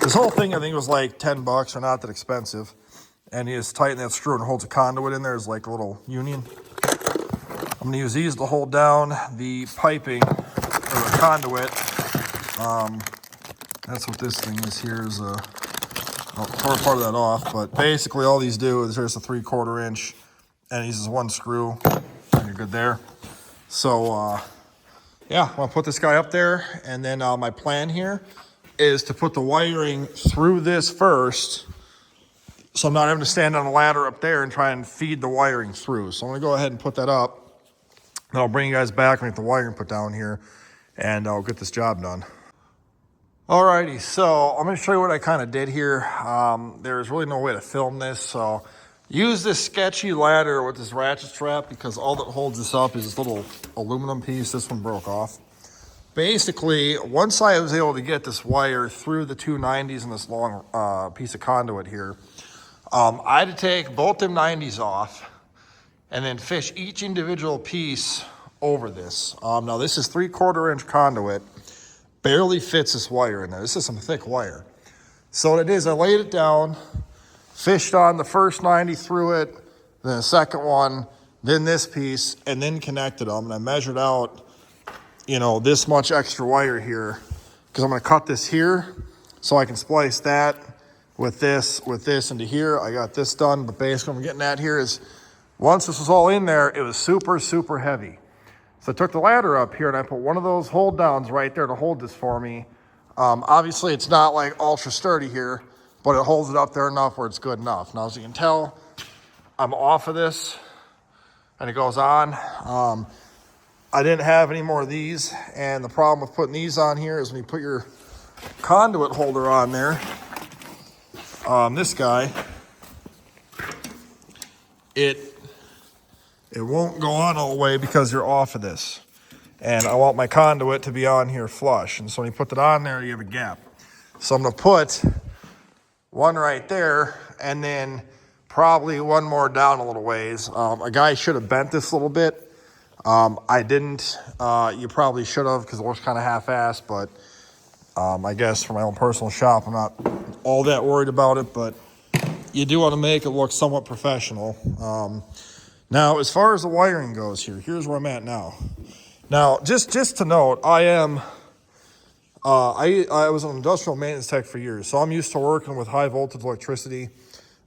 this whole thing I think was like $10 or not that expensive. And you just tighten that screw and it holds a conduit in there. It's like a little union. I'm gonna use these to hold down the piping or the conduit. That's what this thing is here. I'll tore part of that off, but basically all these do is there's a 3/4 inch and it uses one screw and you're good there. So yeah, I'm gonna put this guy up there, and then my plan here is to put the wiring through this first, so I'm not having to stand on a ladder up there and try and feed the wiring through. So I'm gonna go ahead and put that up, then I'll bring you guys back and get the wiring put down here, and I'll get this job done. Alrighty, so I'm gonna show you what I kind of did here. There's really no way to film this, so use this sketchy ladder with this ratchet strap because all that holds this up is this little aluminum piece. This one broke off. Basically, once I was able to get this wire through the 290s and this long piece of conduit here, I had to take both them 90s off and then fish each individual piece over this. Now this is 3/4 inch conduit, barely fits this wire in there. This is some thick wire. So what it is, I laid it down, fished on the first 90 through it, then the second one, then this piece, and then connected them. And I measured out, you know, this much extra wire here, because I'm gonna cut this here so I can splice that with this into here. I got this done, but basically what I'm getting at here is once this was all in there, it was super, super heavy. So I took the ladder up here and I put one of those hold downs right there to hold this for me. Obviously it's not like ultra sturdy here, but it holds it up there enough where it's good enough. Now, as you can tell, I'm off of this and it goes on. I didn't have any more of these, and the problem with putting these on here is when you put your conduit holder on there, this guy, it won't go on all the way because you're off of this. And I want my conduit to be on here flush. And so when you put it on there, you have a gap. So I'm gonna put one right there and then probably one more down a little ways. A guy should have bent this a little bit. I didn't. You probably should have because it looks kind of half-assed, but I guess for my own personal shop, I'm not all that worried about it, but you do want to make it look somewhat professional. Now, as far as the wiring goes here, here's where I'm at now. Now, just to note, I was an industrial maintenance tech for years, so I'm used to working with high voltage electricity.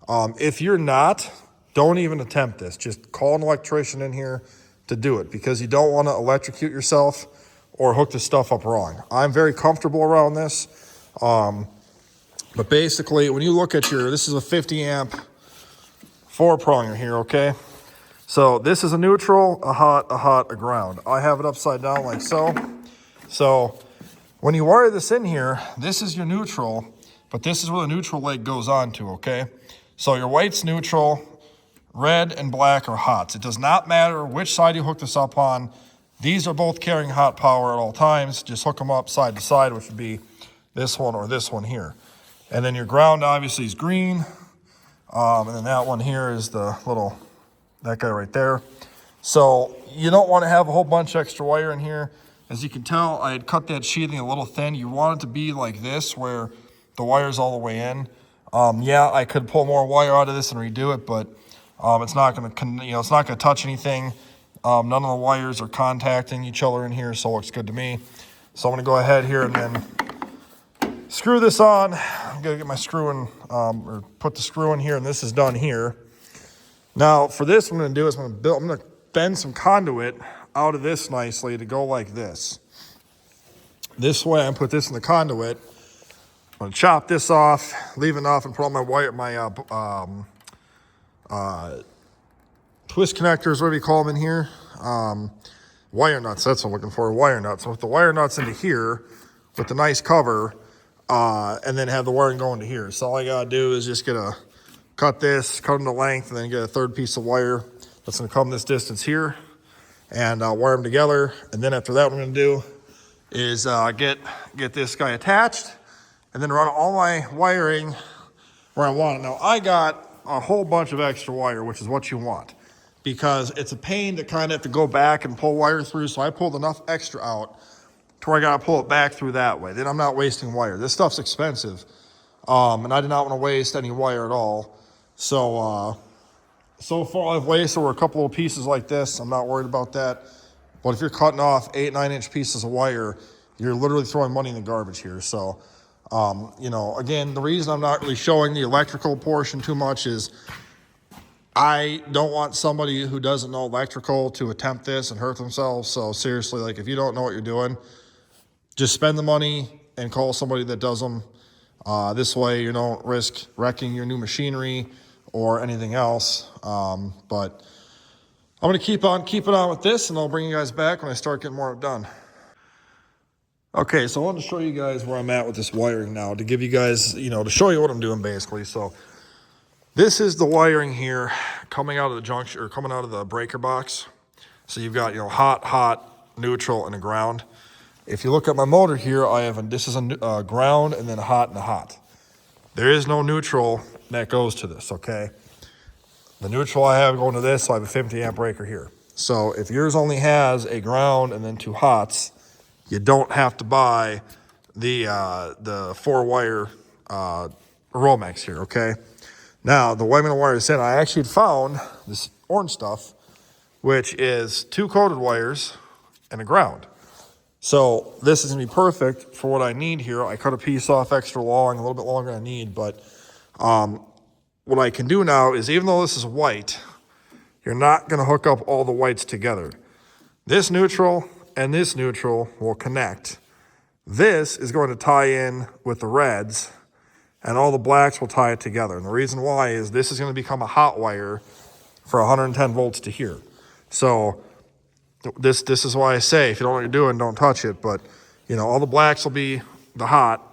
If you're not, don't even attempt this. Just call an electrician in here, to do it because you don't want to electrocute yourself or hook the stuff up wrong. I'm very comfortable around this. But basically, when you look at this is a 50 amp 4-pronger here, okay? So this is a neutral, a hot, a ground. I have it upside down like so. So when you wire this in here, this is your neutral, but this is where the neutral leg goes on to, okay? So your white's neutral, red and black are hots. It does not matter which side you hook this up on. These are both carrying hot power at all times. Just hook them up side to side, which would be this one or this one here. And then your ground obviously is green. And then that one here is that guy right there. So you don't want to have a whole bunch of extra wire in here. As you can tell, I had cut that sheathing a little thin. You want it to be like this where the wire's all the way in. Yeah, I could pull more wire out of this and redo it, but it's not going to, it's not going to touch anything. None of the wires are contacting each other in here, so it looks good to me. So I'm going to go ahead here and then screw this on. I'm going to get my screw in, or put the screw in here, and this is done here. Now, for this, what I'm going to do is I'm going to bend some conduit out of this nicely to go like this. This way, I put this in the conduit. I'm going to chop this off, leave it off, and put all my twist connectors, whatever you call them in here. Wire nuts, that's what I'm looking for, wire nuts. So with the wire nuts into here, with the nice cover, and then have the wiring going to here. So all I gotta do is just cut them to length, and then get a third piece of wire that's gonna come this distance here, and wire them together. And then after that, what I'm gonna do is get this guy attached, and then run all my wiring where I want it. Now I got a whole bunch of extra wire, which is what you want, because it's a pain to kind of have to go back and pull wire through. So I pulled enough extra out to where I got to pull it back through that way. Then I'm not wasting wire. This stuff's expensive, and I did not want to waste any wire at all. So far I've wasted over a couple of pieces like this. I'm not worried about that. But if you're cutting off 8-9 inch pieces of wire, you're literally throwing money in the garbage here. So, again, the reason I'm not really showing the electrical portion too much is I don't want somebody who doesn't know electrical to attempt this and hurt themselves. So seriously, like if you don't know what you're doing, just spend the money and call somebody that does them. This way you don't risk wrecking your new machinery or anything else. But I'm going to keep it on with this, and I'll bring you guys back when I start getting more done. Okay, so I wanted to show you guys where I'm at with this wiring now, to give you guys, to show you what I'm doing basically. So this is the wiring here coming out of the junction, or coming out of the breaker box. So you've got, hot, neutral, and a ground. If you look at my motor here, this is a ground and then a hot and a hot. There is no neutral that goes to this, okay? The neutral I have going to this, so I have a 50 amp breaker here. So if yours only has a ground and then 2 hots, you don't have to buy the 4-wire Romex here, okay? Now, the way I'm going to wire this in, I actually found this orange stuff, which is 2 coated wires and a ground. So this is going to be perfect for what I need here. I cut a piece off extra long, a little bit longer than I need, but what I can do now is, even though this is white, you're not going to hook up all the whites together. This neutral and this neutral will connect. This is going to tie in with the reds, and all the blacks will tie it together. And the reason why is this is going to become a hot wire for 110 volts to here. So this is why I say, if you don't know what you're doing, don't touch it. But, all the blacks will be the hot,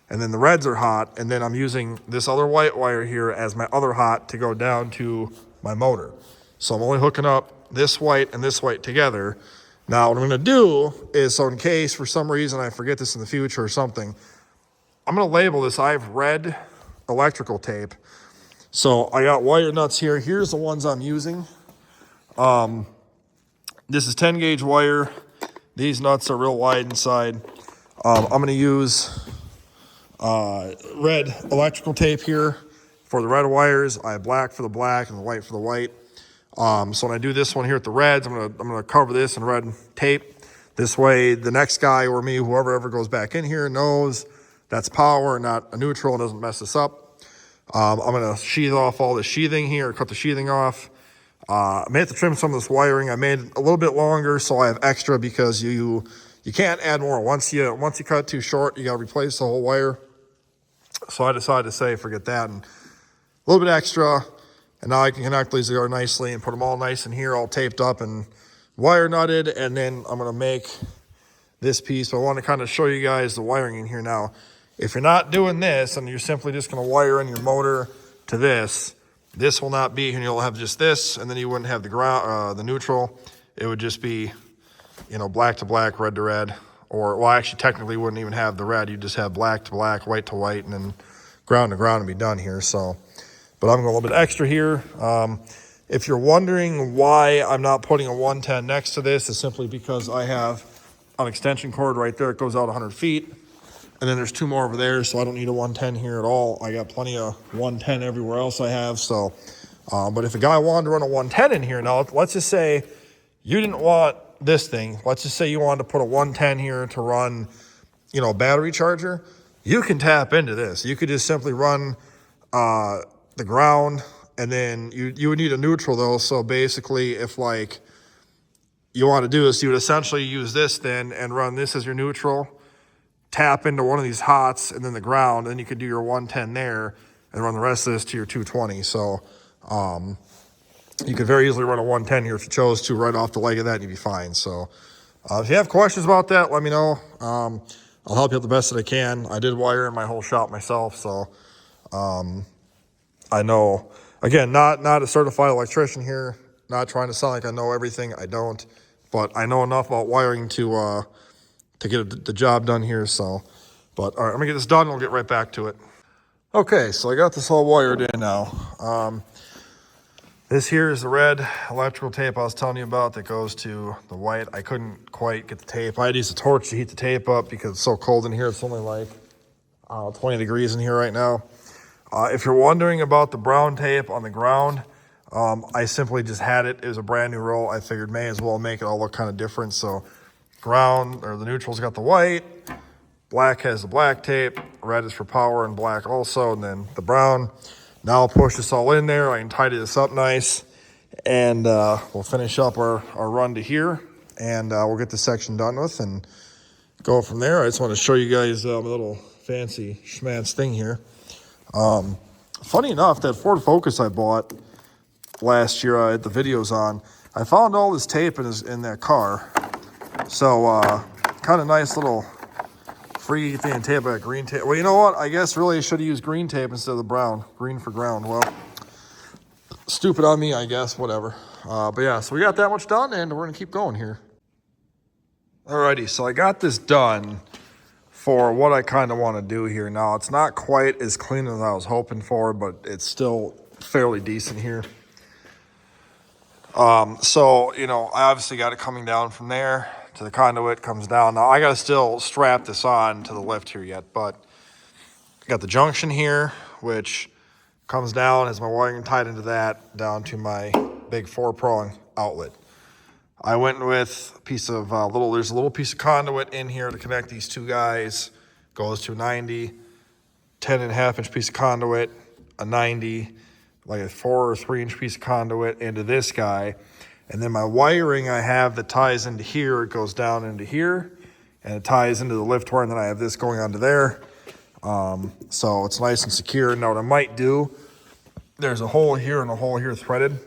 and then the reds are hot, and then I'm using this other white wire here as my other hot to go down to my motor. So I'm only hooking up this white and this white together. Now, what I'm going to do is, so in case for some reason I forget this in the future or something, I'm going to label this. I have red electrical tape. So I got wire nuts here. Here's the ones I'm using. This is 10 gauge wire. These nuts are real wide inside. I'm going to use red electrical tape here for the red wires. I have black for the black and the white for the white. So when I do this one here at the reds, I'm gonna cover this in red tape. This way, the next guy or me, whoever ever goes back in here, knows that's power, not a neutral, and doesn't mess this up. I'm gonna sheath off all the sheathing here, cut the sheathing off. I may have to trim some of this wiring. I made it a little bit longer so I have extra, because you can't add more. Once you cut it too short, you got to replace the whole wire. So I decided to say forget that, and a little bit extra. And now I can connect these together nicely and put them all nice in here, all taped up and wire nutted. And then I'm going to make this piece. So I want to kind of show you guys the wiring in here now. If you're not doing this and you're simply just going to wire in your motor to this will not be, and you'll have just this, and then you wouldn't have the ground, the neutral. It would just be, black to black, red to red, or, well, actually technically wouldn't even have the red. You just have black to black, white to white, and then ground to ground and be done here. So, but I'm going a little bit extra here. If you're wondering why I'm not putting a 110 next to this, it's simply because I have an extension cord right there. It goes out 100 feet. And then there's 2 more over there, so I don't need a 110 here at all. I got plenty of 110 everywhere else I have. So, but if a guy wanted to run a 110 in here, now let's just say you didn't want this thing. Let's just say you wanted to put a 110 here to run, a battery charger. You can tap into this. You could just simply run the ground, and then you would need a neutral though. So basically, if like you want to do this, you would essentially use this then and run this as your neutral. Tap into one of these hots and then the ground, and then you could do your 110 there and run the rest of this to your 220. So you could very easily run a 110 here if you chose to, right off the leg of that, and you'd be fine. So if you have questions about that, let me know. I'll help you out the best that I can. I did wire in my whole shop myself, so I know, again, not a certified electrician here, not trying to sound like I know everything. I don't, but I know enough about wiring to get the job done here. So, but all right, I'm gonna get this done and we'll get right back to it. Okay, so I got this all wired in now. This here is the red electrical tape I was telling you about that goes to the white. I couldn't quite get the tape. I had to use a torch to heat the tape up because it's so cold in here. It's only like 20 degrees in here right now. If you're wondering about the brown tape on the ground, I simply just had it. It was a brand new roll. I figured may as well make it all look kind of different. So ground, or the neutral's got the white, black has the black tape, red is for power, and black also, and then the brown. Now I'll push this all in there. I can tidy this up nice, and we'll finish up our run to here, and we'll get this section done with and go from there. I just want to show you guys a little fancy schmanz thing here. Funny enough, that Ford Focus I bought last year, I had the videos on, I found all this tape in that car. So, kind of nice little free thing tape, like green tape. Well, you know what? I guess really I should have used green tape instead of the brown. Green for ground. Well, stupid on me, I guess. Whatever. But yeah, so we got that much done, and we're going to keep going here. Alrighty, so I got this done for what I kind of want to do here. Now, it's not quite as clean as I was hoping for, but it's still fairly decent here. So, I obviously got it coming down from there to the conduit, comes down. Now, I got to still strap this on to the lift here yet, but I got the junction here, which comes down, has my wiring tied into that, down to my big 4-prong outlet. I went with a piece of there's a little piece of conduit in here to connect these two guys. Goes to 90, 10.5-inch piece of conduit, a 90, like a 4 or 3-inch piece of conduit into this guy. And then my wiring I have that ties into here, it goes down into here, and it ties into the lift wire, and then I have this going onto there. So it's nice and secure. Now what I might do, there's a hole here and a hole here threaded.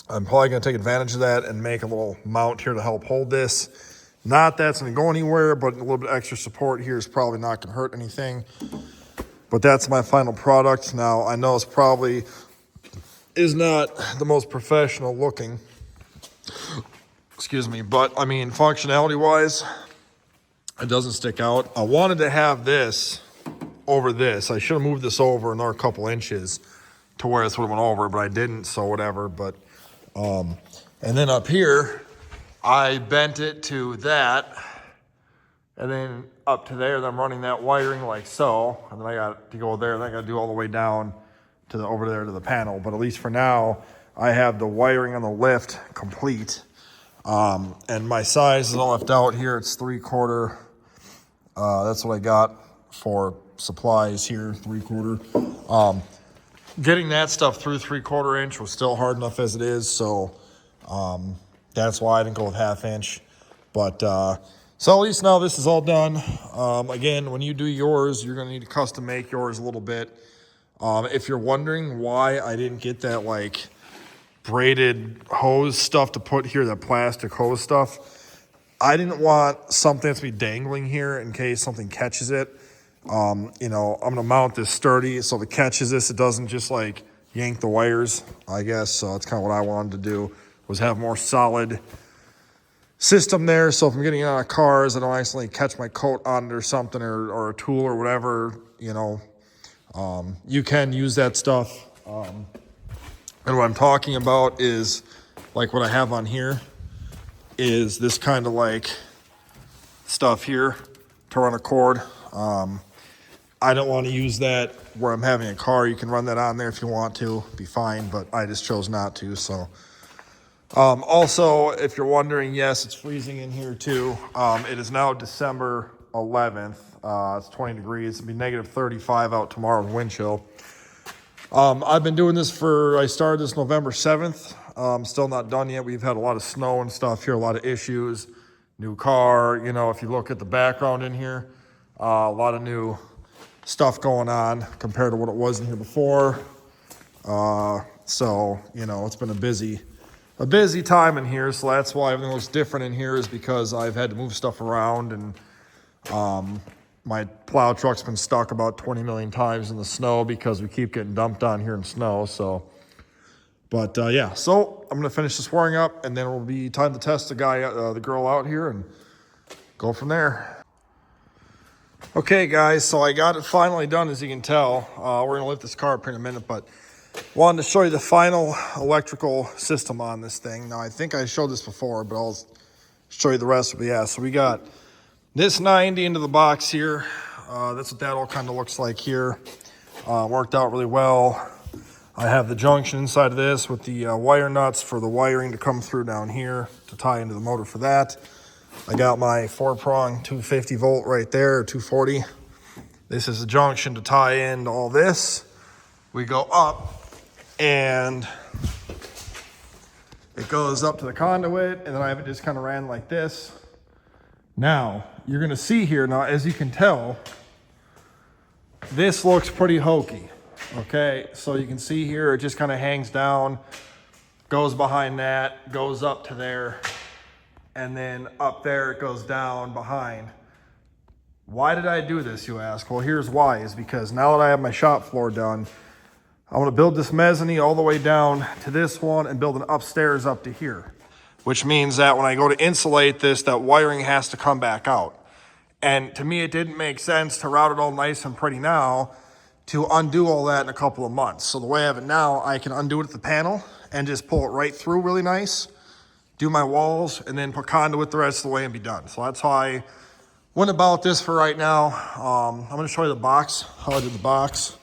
I'm probably going to take advantage of that and make a little mount here to help hold this. Not that it's going to go anywhere, but a little bit extra support here is probably not going to hurt anything. But that's my final product. Now, I know it's probably is not the most professional looking, excuse me, but I mean, functionality-wise, it doesn't stick out. I wanted to have this over this. I should have moved this over another couple inches to where this would have went over, but I didn't, so whatever. But and then up here, I bent it to that, and then up to there, then I'm running that wiring like so, and then I got to go there, and then I got to do all the way down to the over there to the panel. But at least for now, I have the wiring on the lift complete, and my size is all left out here. It's 3/4. That's what I got for supplies here, 3/4. getting that stuff through 3/4 inch was still hard enough as it is. So that's why I didn't go with 1/2 inch. But so at least now this is all done. Again, when you do yours, you're going to need to custom make yours a little bit. If you're wondering why I didn't get that like braided hose stuff to put here, that plastic hose stuff, I didn't want something that's be dangling here in case something catches it. You know, I'm gonna mount this sturdy so if it catches this, it doesn't just like yank the wires, I guess. So that's kind of what I wanted to do, was have more solid system there. So if I'm getting out of cars, I don't accidentally catch my coat on it or something, or a tool or whatever, you know, you can use that stuff. And what I'm talking about is like what I have on here is this kind of like stuff here to run a cord. I don't want to use that where I'm having a car. You can run that on there if you want to, be fine, but I just chose not to. So also, if you're wondering, yes, it's freezing in here too. It is now December 11th. It's 20 degrees. It'll be negative 35 out tomorrow in wind chill. I've been doing this I started this November 7th. Still not done yet. We've had a lot of snow and stuff here, a lot of issues. New car, you know, if you look at the background in here, a lot of new stuff going on compared to what it was in here before. So, you know, it's been a busy time in here. So that's why everything looks different in here, is because I've had to move stuff around, and my plow truck's been stuck about 20 million times in the snow because we keep getting dumped on here in snow. So, but yeah, so I'm gonna finish this wiring up, and then it'll be time to test the girl out here and go from there. Okay, guys, so I got it finally done, as you can tell. We're gonna lift this car up here in a minute, but wanted to show you the final electrical system on this thing. Now, I think I showed this before, but I'll show you the rest. But yeah, so we got this 90 into the box here. That's what that all kind of looks like here. Worked out really well. I have the junction inside of this with the wire nuts for the wiring to come through down here to tie into the motor for that. I got my 4-prong 250 volt right there, or 240. This is the junction to tie into all this. We go up, and it goes up to the conduit, and then I have it just kind of ran like this. Now, you're gonna see here, now as you can tell, this looks pretty hokey, okay? So you can see here, it just kind of hangs down, goes behind that, goes up to there, and then up there it goes down behind. Why did I do this, you ask? Well, here's why, is because now that I have my shop floor done, I want to build this mezzanine all the way down to this one and build an upstairs up to here, which means that when I go to insulate this, that wiring has to come back out. And to me, it didn't make sense to route it all nice and pretty now to undo all that in a couple of months. So the way I have it now, I can undo it at the panel and just pull it right through really nice, do my walls, and then put conduit the rest of the way and be done. So that's how I went about this for right now. I'm gonna show you the box, how I did the box.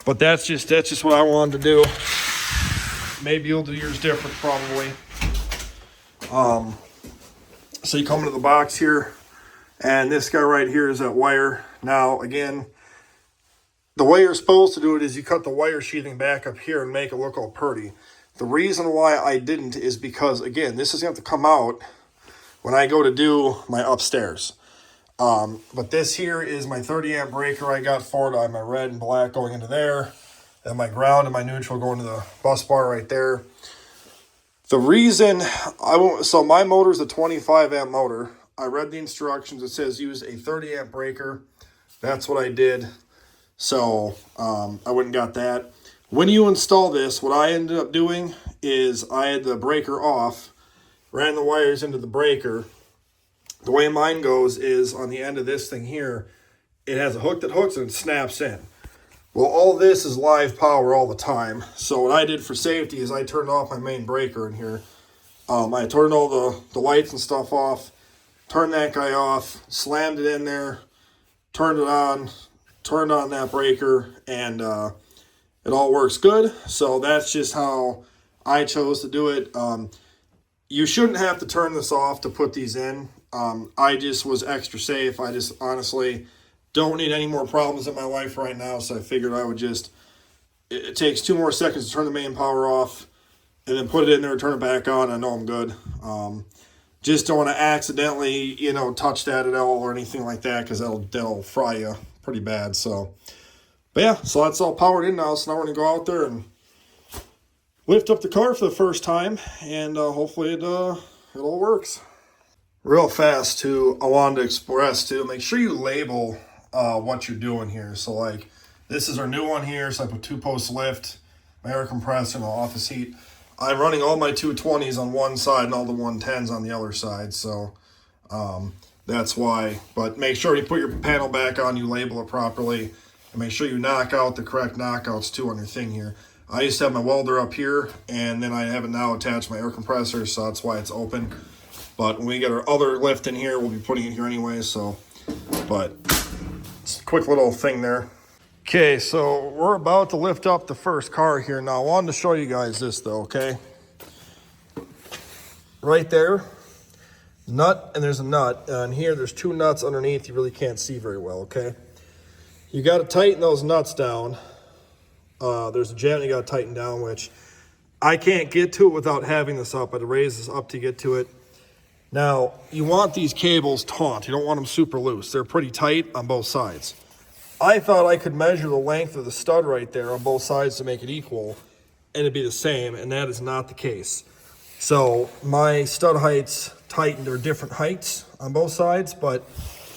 But that's just what I wanted to do. Maybe you'll do yours different, probably. So you come into the box here, and this guy right here is that wire. Now, again, the way you're supposed to do it is you cut the wire sheathing back up here and make it look all pretty. The reason why I didn't is because, again, this is going to have to come out when I go to do my upstairs. But this here is my 30 amp breaker I got for it. I have my red and black going into there, and my ground and my neutral going to the bus bar right there. The reason so my motor is a 25 amp motor. I read the instructions. It says use a 30 amp breaker. That's what I did. So I went and got that. When you install this, what I ended up doing is I had the breaker off, ran the wires into the breaker. The way mine goes is on the end of this thing here, it has a hook that hooks and it snaps in. Well, all this is live power all the time. So what I did for safety is I turned off my main breaker in here. I turned all the lights and stuff off, turned that guy off, slammed it in there, turned it on, turned on that breaker, and it all works good. So that's just how I chose to do it. You shouldn't have to turn this off to put these in. I just was extra safe. I just honestly don't need any more problems in my life right now, so I figured I would just, it takes 2 more seconds to turn the main power off, and then put it in there and turn it back on. I know I'm good. Just don't want to accidentally, touch that at all or anything like that, because that'll fry you pretty bad. So, but yeah, so that's all powered in now. So now we're going to go out there and lift up the car for the first time, and hopefully it all works. Real fast, too, I wanted to express, too, make sure you label what you're doing here. So, like, this is our new one here. So I put 2-post lift, my air compressor, and the office heat. I'm running all my 220s on one side and all the 110s on the other side. So that's why. But make sure you put your panel back on, you label it properly, and make sure you knock out the correct knockouts, too, on your thing here. I used to have my welder up here, and then I have it now attached to my air compressor, so that's why it's open. But when we get our other lift in here, we'll be putting it here anyway, so, but it's a quick little thing there. Okay, so we're about to lift up the first car here. Now, I wanted to show you guys this, though, okay? Right there, nut, and there's a nut. And here, there's 2 nuts underneath. You really can't see very well, okay? You got to tighten those nuts down. There's a jam you got to tighten down, which I can't get to it without having this up. I had to raise this up to get to it. Now, you want these cables taut. You don't want them super loose. They're pretty tight on both sides. I thought I could measure the length of the stud right there on both sides to make it equal, and it'd be the same, and that is not the case. So my stud heights tightened are different heights on both sides, but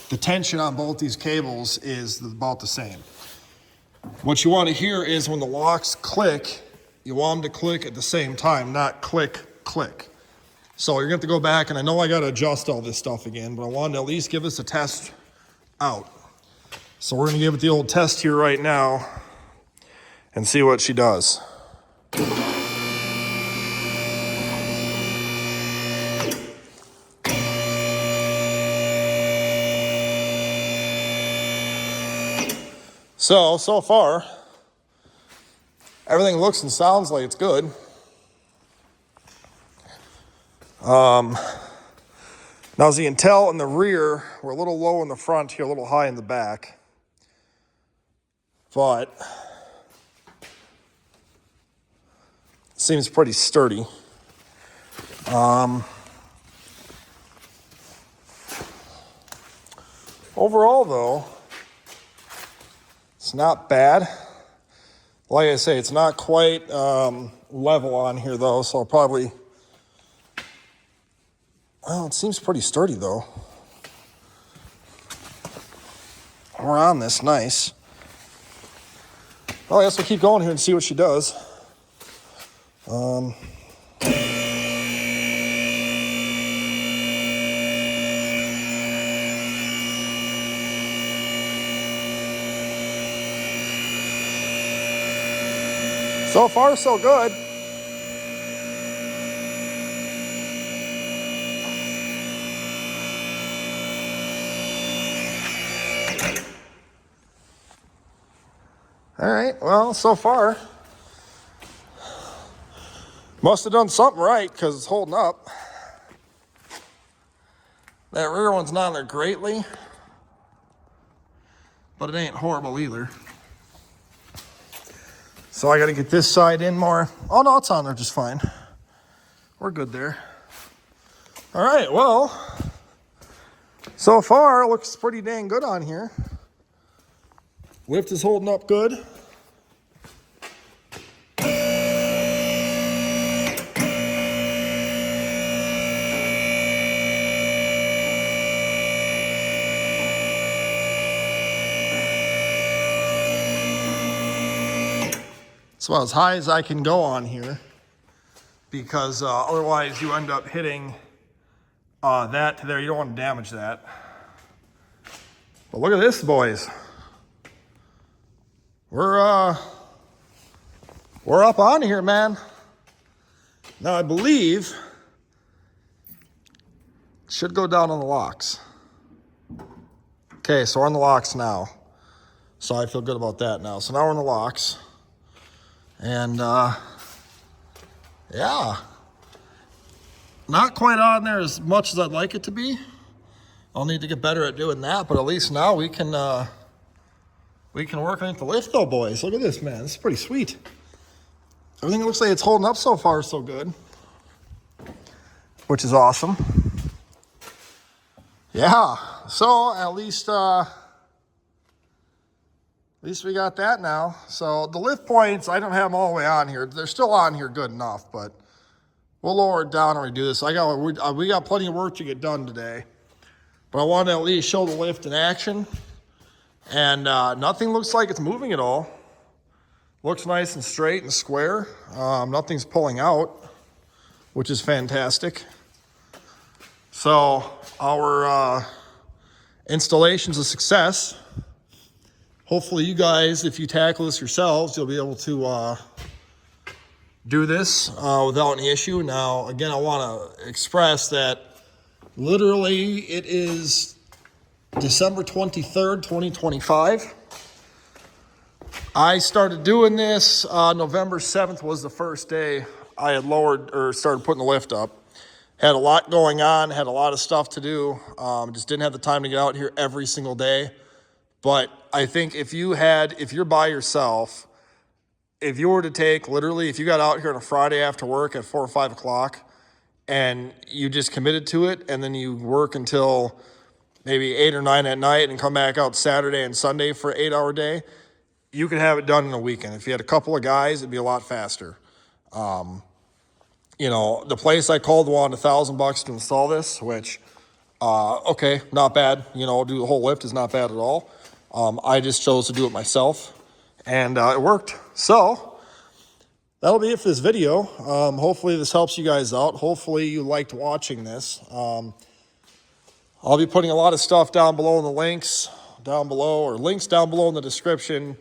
the tension on both these cables is about the same. What you want to hear is when the locks click, you want them to click at the same time, not click, click. So you're going to have to go back, and I know I got to adjust all this stuff again, but I wanted to at least give us a test out. So we're going to give it the old test here right now and see what she does. So far, everything looks and sounds like it's good. Now, as you can tell in the rear, we're a little low in the front here, a little high in the back. But it seems pretty sturdy. Overall, though, it's not bad. Like I say, it's not quite level on here, though, so I'll probably... Well, it seems pretty sturdy, though. We're on this, nice. Well, I guess we'll keep going here and see what she does. So far, so good. All right, well, so far, must have done something right because it's holding up. That rear one's not there greatly, but it ain't horrible either. So I got to get this side in more. Oh, no, it's on there just fine. We're good there. All right, well, so far, it looks pretty dang good on here. Lift is holding up good. It's about as high as I can go on here because otherwise you end up hitting that to there. You don't want to damage that. But look at this, boys. We're up on here, man. Now I believe it should go down on the locks. Okay, so we're on the locks now. So I feel good about that now. So now we're on the locks. And yeah, not quite on there as much as I'd like it to be. I'll need to get better at doing that, but at least now we can we can work underneath the lift though, boys. Look at this, man. This is pretty sweet. Everything looks like it's holding up so far so good, which is awesome. Yeah, so at least we got that now. So the lift points, I don't have them all the way on here. They're still on here good enough, but we'll lower it down and redo this. We got plenty of work to get done today, but I wanted to at least show the lift in action. And nothing looks like it's moving at all. Looks nice and straight and square. Nothing's pulling out, which is fantastic. So our installation's a success. Hopefully you guys, if you tackle this yourselves, you'll be able to do this without any issue. Now, again, I want to express that literally it is December 23rd, 2025. I started doing this, November 7th was the first day I had lowered or started putting the lift up. Had a lot going on, had a lot of stuff to do. Just didn't have the time to get out here every single day. But I think if you're by yourself, if you were to take, literally, if you got out here on a Friday after work at 4 or 5 o'clock and you just committed to it and then you work until maybe 8 or 9 at night and come back out Saturday and Sunday for an 8-hour day, you could have it done in a weekend. If you had a couple of guys, it'd be a lot faster. You know, the place I called wanted $1,000 to install this, which, okay, not bad. You know, do the whole lift is not bad at all. I just chose to do it myself, and it worked. So that'll be it for this video. Hopefully this helps you guys out. Hopefully you liked watching this. I'll be putting a lot of stuff down below in the links down below, or links down below in the description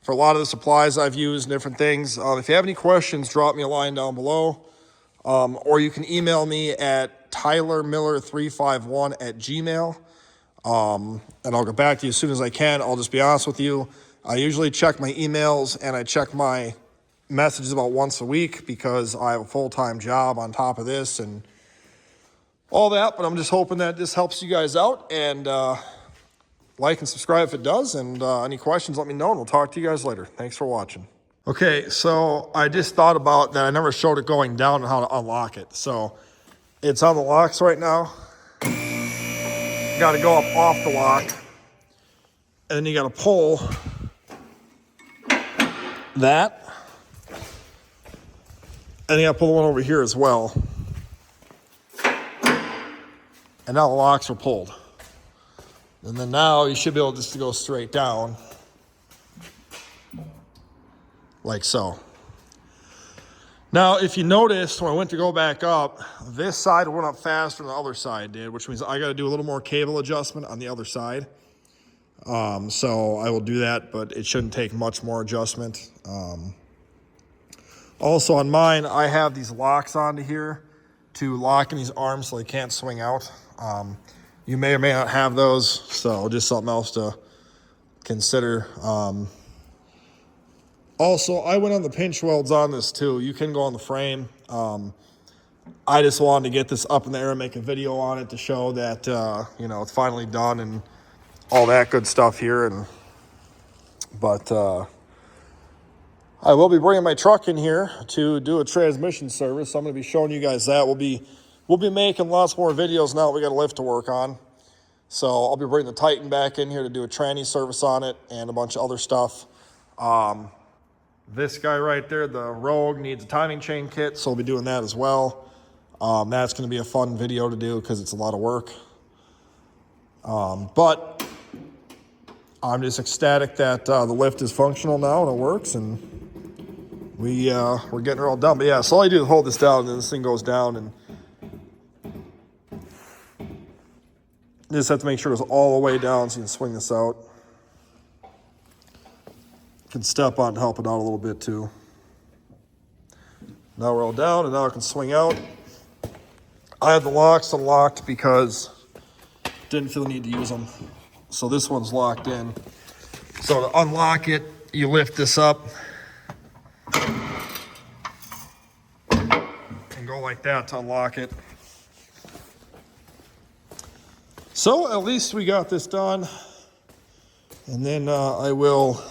for a lot of the supplies I've used and different things. If you have any questions, drop me a line down below. Or you can email me at tylermiller351@gmail.com. And I'll get back to you as soon as I can. I'll just be honest with you. I usually check my emails and I check my messages about once a week because I have a full-time job on top of this and all that. But I'm just hoping that this helps you guys out. And like and subscribe if it does. And any questions, let me know. And we'll talk to you guys later. Thanks for watching. Okay, so I just thought about that. I never showed it going down and how to unlock it. So it's on the locks right now. Got to go up off the lock. And then you got to pull that. And you got to pull the one over here as well. And now the locks are pulled. And then now you should be able just to go straight down. Like so. Now, if you noticed, when I went to go back up, this side went up faster than the other side did, which means I got to do a little more cable adjustment on the other side. So I will do that, but it shouldn't take much more adjustment. Also on mine, I have these locks onto here to lock in these arms so they can't swing out. You may or may not have those, so just something else to consider. Also, I went on the pinch welds on this too. You can go on the frame. I just wanted to get this up in the air and make a video on it to show that, you know, it's finally done and all that good stuff here. But I will be bringing my truck in here to do a transmission service. So I'm going to be showing you guys that. We'll be making lots more videos now that we got a lift to work on. So I'll be bringing the Titan back in here to do a tranny service on it and a bunch of other stuff. This guy right there, the Rogue, needs a timing chain kit, so we'll be doing that as well. That's going to be a fun video to do because it's a lot of work. But I'm just ecstatic that the lift is functional now and it works, and we're getting her all done. But yeah, so all I do is hold this down, and then this thing goes down, and you just have to make sure it goes all the way down so you can swing this out. Can step on and help it out a little bit too. Now we're all down, and now I can swing out. I have the locks unlocked because I didn't feel the need to use them. So this one's locked in. So to unlock it, you lift this up and go like that to unlock it. So at least we got this done. And then I will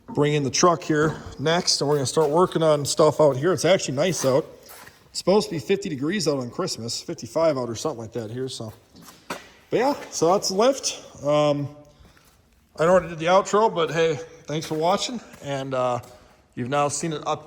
bring in the truck here next, and we're gonna start working on stuff out here. It's actually nice out. It's supposed to be 50 degrees out on Christmas, 55 out or something like that here, so. But yeah, so that's the lift. I already did the outro, but hey, thanks for watching, and you've now seen it up, down.